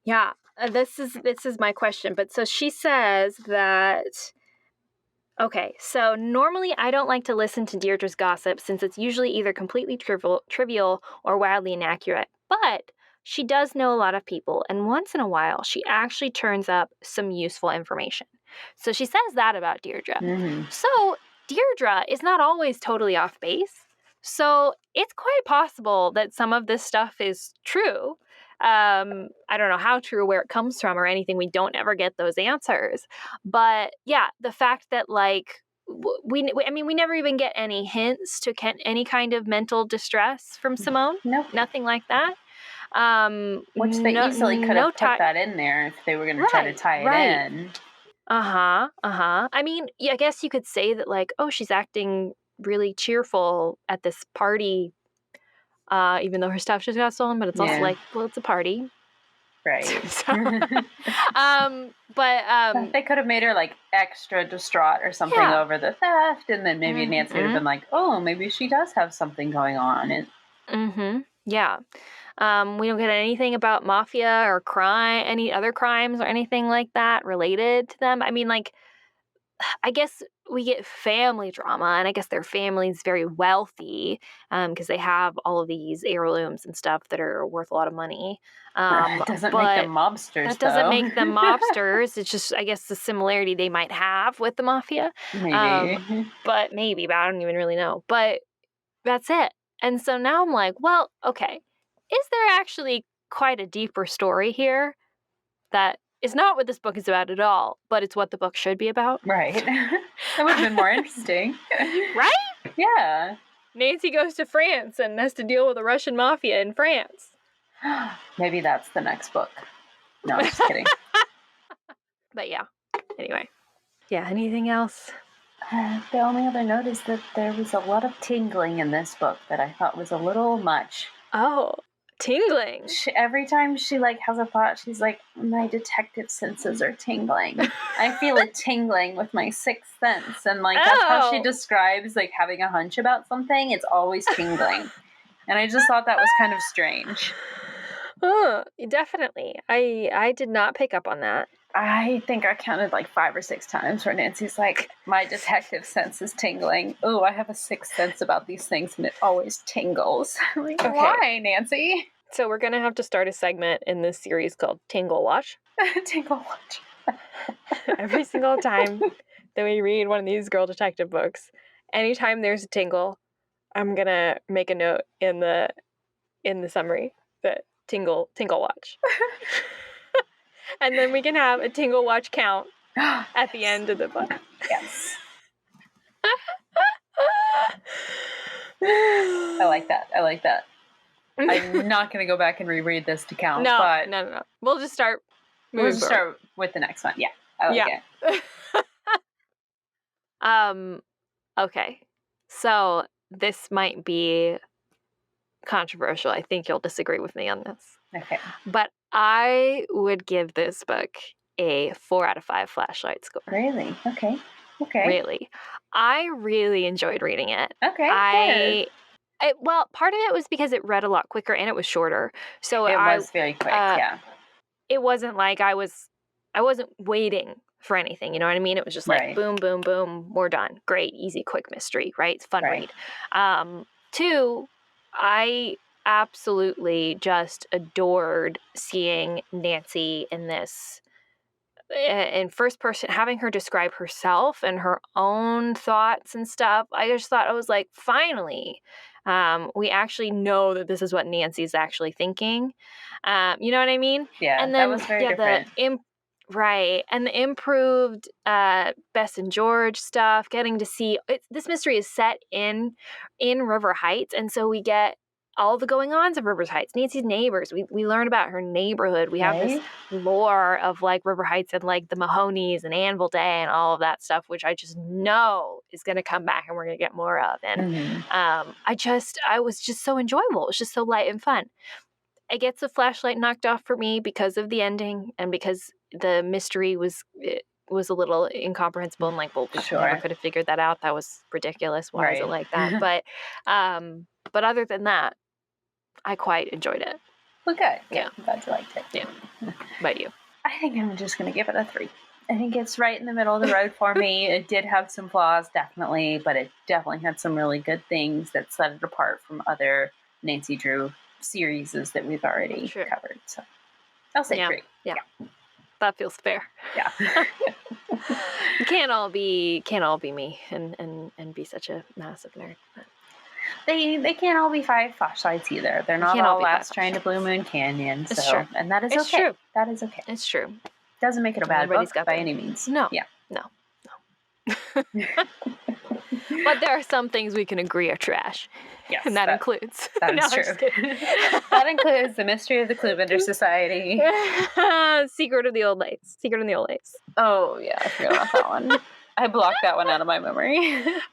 Yeah, this is my question. But so she says that... Okay, so normally I don't like to listen to Deirdre's gossip since it's usually either completely trivial or wildly inaccurate. But she does know a lot of people, and once in a while she actually turns up some useful information. So she says that about Deirdre. Mm-hmm. So Deirdre is not always totally off base. So it's quite possible that some of this stuff is true. I don't know how true, where it comes from or anything. We don't ever get those answers. But yeah, the fact that like, we never even get any hints to any kind of mental distress from Simone. No. Nothing like that. Which they easily could have put that in there if they were going to try to tie it in. I mean, yeah, I guess you could say that, like, oh, she's acting really cheerful at this party, even though her stuff just got stolen, but it's also like, well, it's a party. Right. But they could have made her like extra distraught or something over the theft, and then maybe Nancy would have been like, oh, maybe she does have something going on. And yeah. We don't get anything about mafia or crime, any other crimes or anything like that related to them. I mean, like, I guess we get family drama, and I guess their family's very wealthy because they have all of these heirlooms and stuff that are worth a lot of money. It doesn't make them mobsters, That doesn't make them mobsters. It's just, I guess, the similarity they might have with the mafia. Maybe. But I don't even really know. But that's it. And so now I'm like, well, okay. Is there actually quite a deeper story here that is not what this book is about at all, but it's what the book should be about? Right. That would have been more interesting. Right? Yeah. Nancy goes to France and has to deal with the Russian mafia in France. Maybe that's the next book. No, I'm just kidding. But yeah. Anyway. Yeah, anything else? The only other note is that there was a lot of tingling in this book that I thought was a little much. Oh, tingling. Every time she like has a thought, she's like, my detective senses are tingling. I feel it tingling with my sixth sense. And like that's how she describes like having a hunch about something. It's always tingling. And I just thought that was kind of strange. Oh, definitely. I did not pick up on that. I think I counted like 5 or 6 times where Nancy's like, my detective sense is tingling. Oh, I have a sixth sense about these things and it always tingles. I'm like, why, Nancy? So we're going to have to start a segment in this series called Tingle Watch. Tingle Watch. Every single time that we read one of these girl detective books, anytime there's a tingle, I'm going to make a note in the summary that tingle watch. And then we can have a tingle watch count at the end of the book. Yes. I like that. I'm not going to go back and reread this to count. No. We'll just start start with the next one. Yeah. I like it. Okay. So this might be controversial. I think you'll disagree with me on this. Okay. But I would give this book a 4 out of 5 flashlight score. Really? Okay. Really. I really enjoyed reading it. Okay. Well, part of it was because it read a lot quicker and it was shorter. So it was very quick, yeah. It wasn't like I wasn't waiting for anything, you know what I mean? It was just like boom, boom, boom, we're done. Great, easy, quick mystery, right? It's a fun read. 2, I absolutely just adored seeing Nancy in this in first person, having her describe herself and her own thoughts and stuff. I just thought, I was like, finally, we actually know that this is what Nancy's actually thinking. You know what I mean? Yeah, and then, that was very different. Right. And the improved Bess and George stuff, getting to see this mystery is set in River Heights. And so we get all the going-ons of River Heights, Nancy's neighbors. We learn about her neighborhood. We have this lore of like River Heights and like the Mahonies and Anvil Day and all of that stuff, which I just know is going to come back and we're going to get more of. And I was just so enjoyable. It was just so light and fun. It gets the flashlight knocked off for me because of the ending and because the mystery was a little incomprehensible and like, well, we never could have figured that out. That was ridiculous. Why is it like that? But other than that, I quite enjoyed it. Well, good. Yeah. I'm glad you liked it. Yeah. About you? I think I'm just going to give it a 3. I think it's right in the middle of the road for me. It did have some flaws, definitely, but it definitely had some really good things that set it apart from other Nancy Drew series that we've already covered. So I'll say 3. Yeah. That feels fair. Yeah. You can't all be me and be such a massive nerd. But. They can't all be 5 flashlights either. They're not all Last Train to Blue Moon Canyon. So, it's true. And that is okay. True. That is okay. It's true. Doesn't make it a bad book by any means. No. Yeah. No. But there are some things we can agree are trash. Yes, and that includes. That is true. That includes the Mystery of the Clue Bender Society. Secret of the Old Lace. Oh, yeah, I forgot about that one. I blocked that one out of my memory.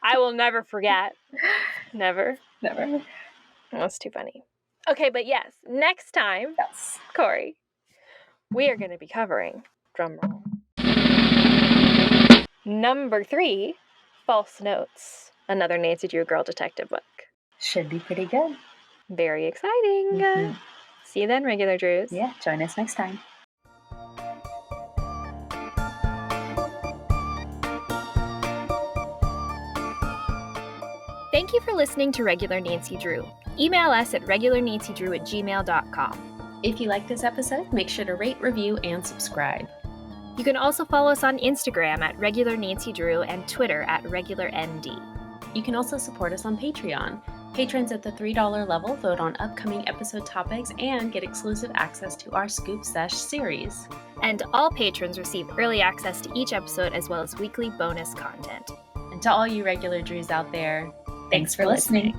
I will never forget. Never. That's too funny. Okay, but yes, next time, Kori, we are going to be covering, drumroll, number 3, False Notes, another Nancy Drew Girl Detective book. Should be pretty good. Very exciting. Mm-hmm. See you then, regular Drews. Yeah, join us next time. Thank you for listening to Regular Nancy Drew. Email us at regularnancydrew@gmail.com. If you like this episode, make sure to rate, review, and subscribe. You can also follow us on Instagram at Regular Nancy Drew and Twitter at RegularND. You can also support us on Patreon. Patrons at the $3 level vote on upcoming episode topics and get exclusive access to our Scoop Sesh series. And all patrons receive early access to each episode as well as weekly bonus content. And to all you regular Drews out there, thanks for listening.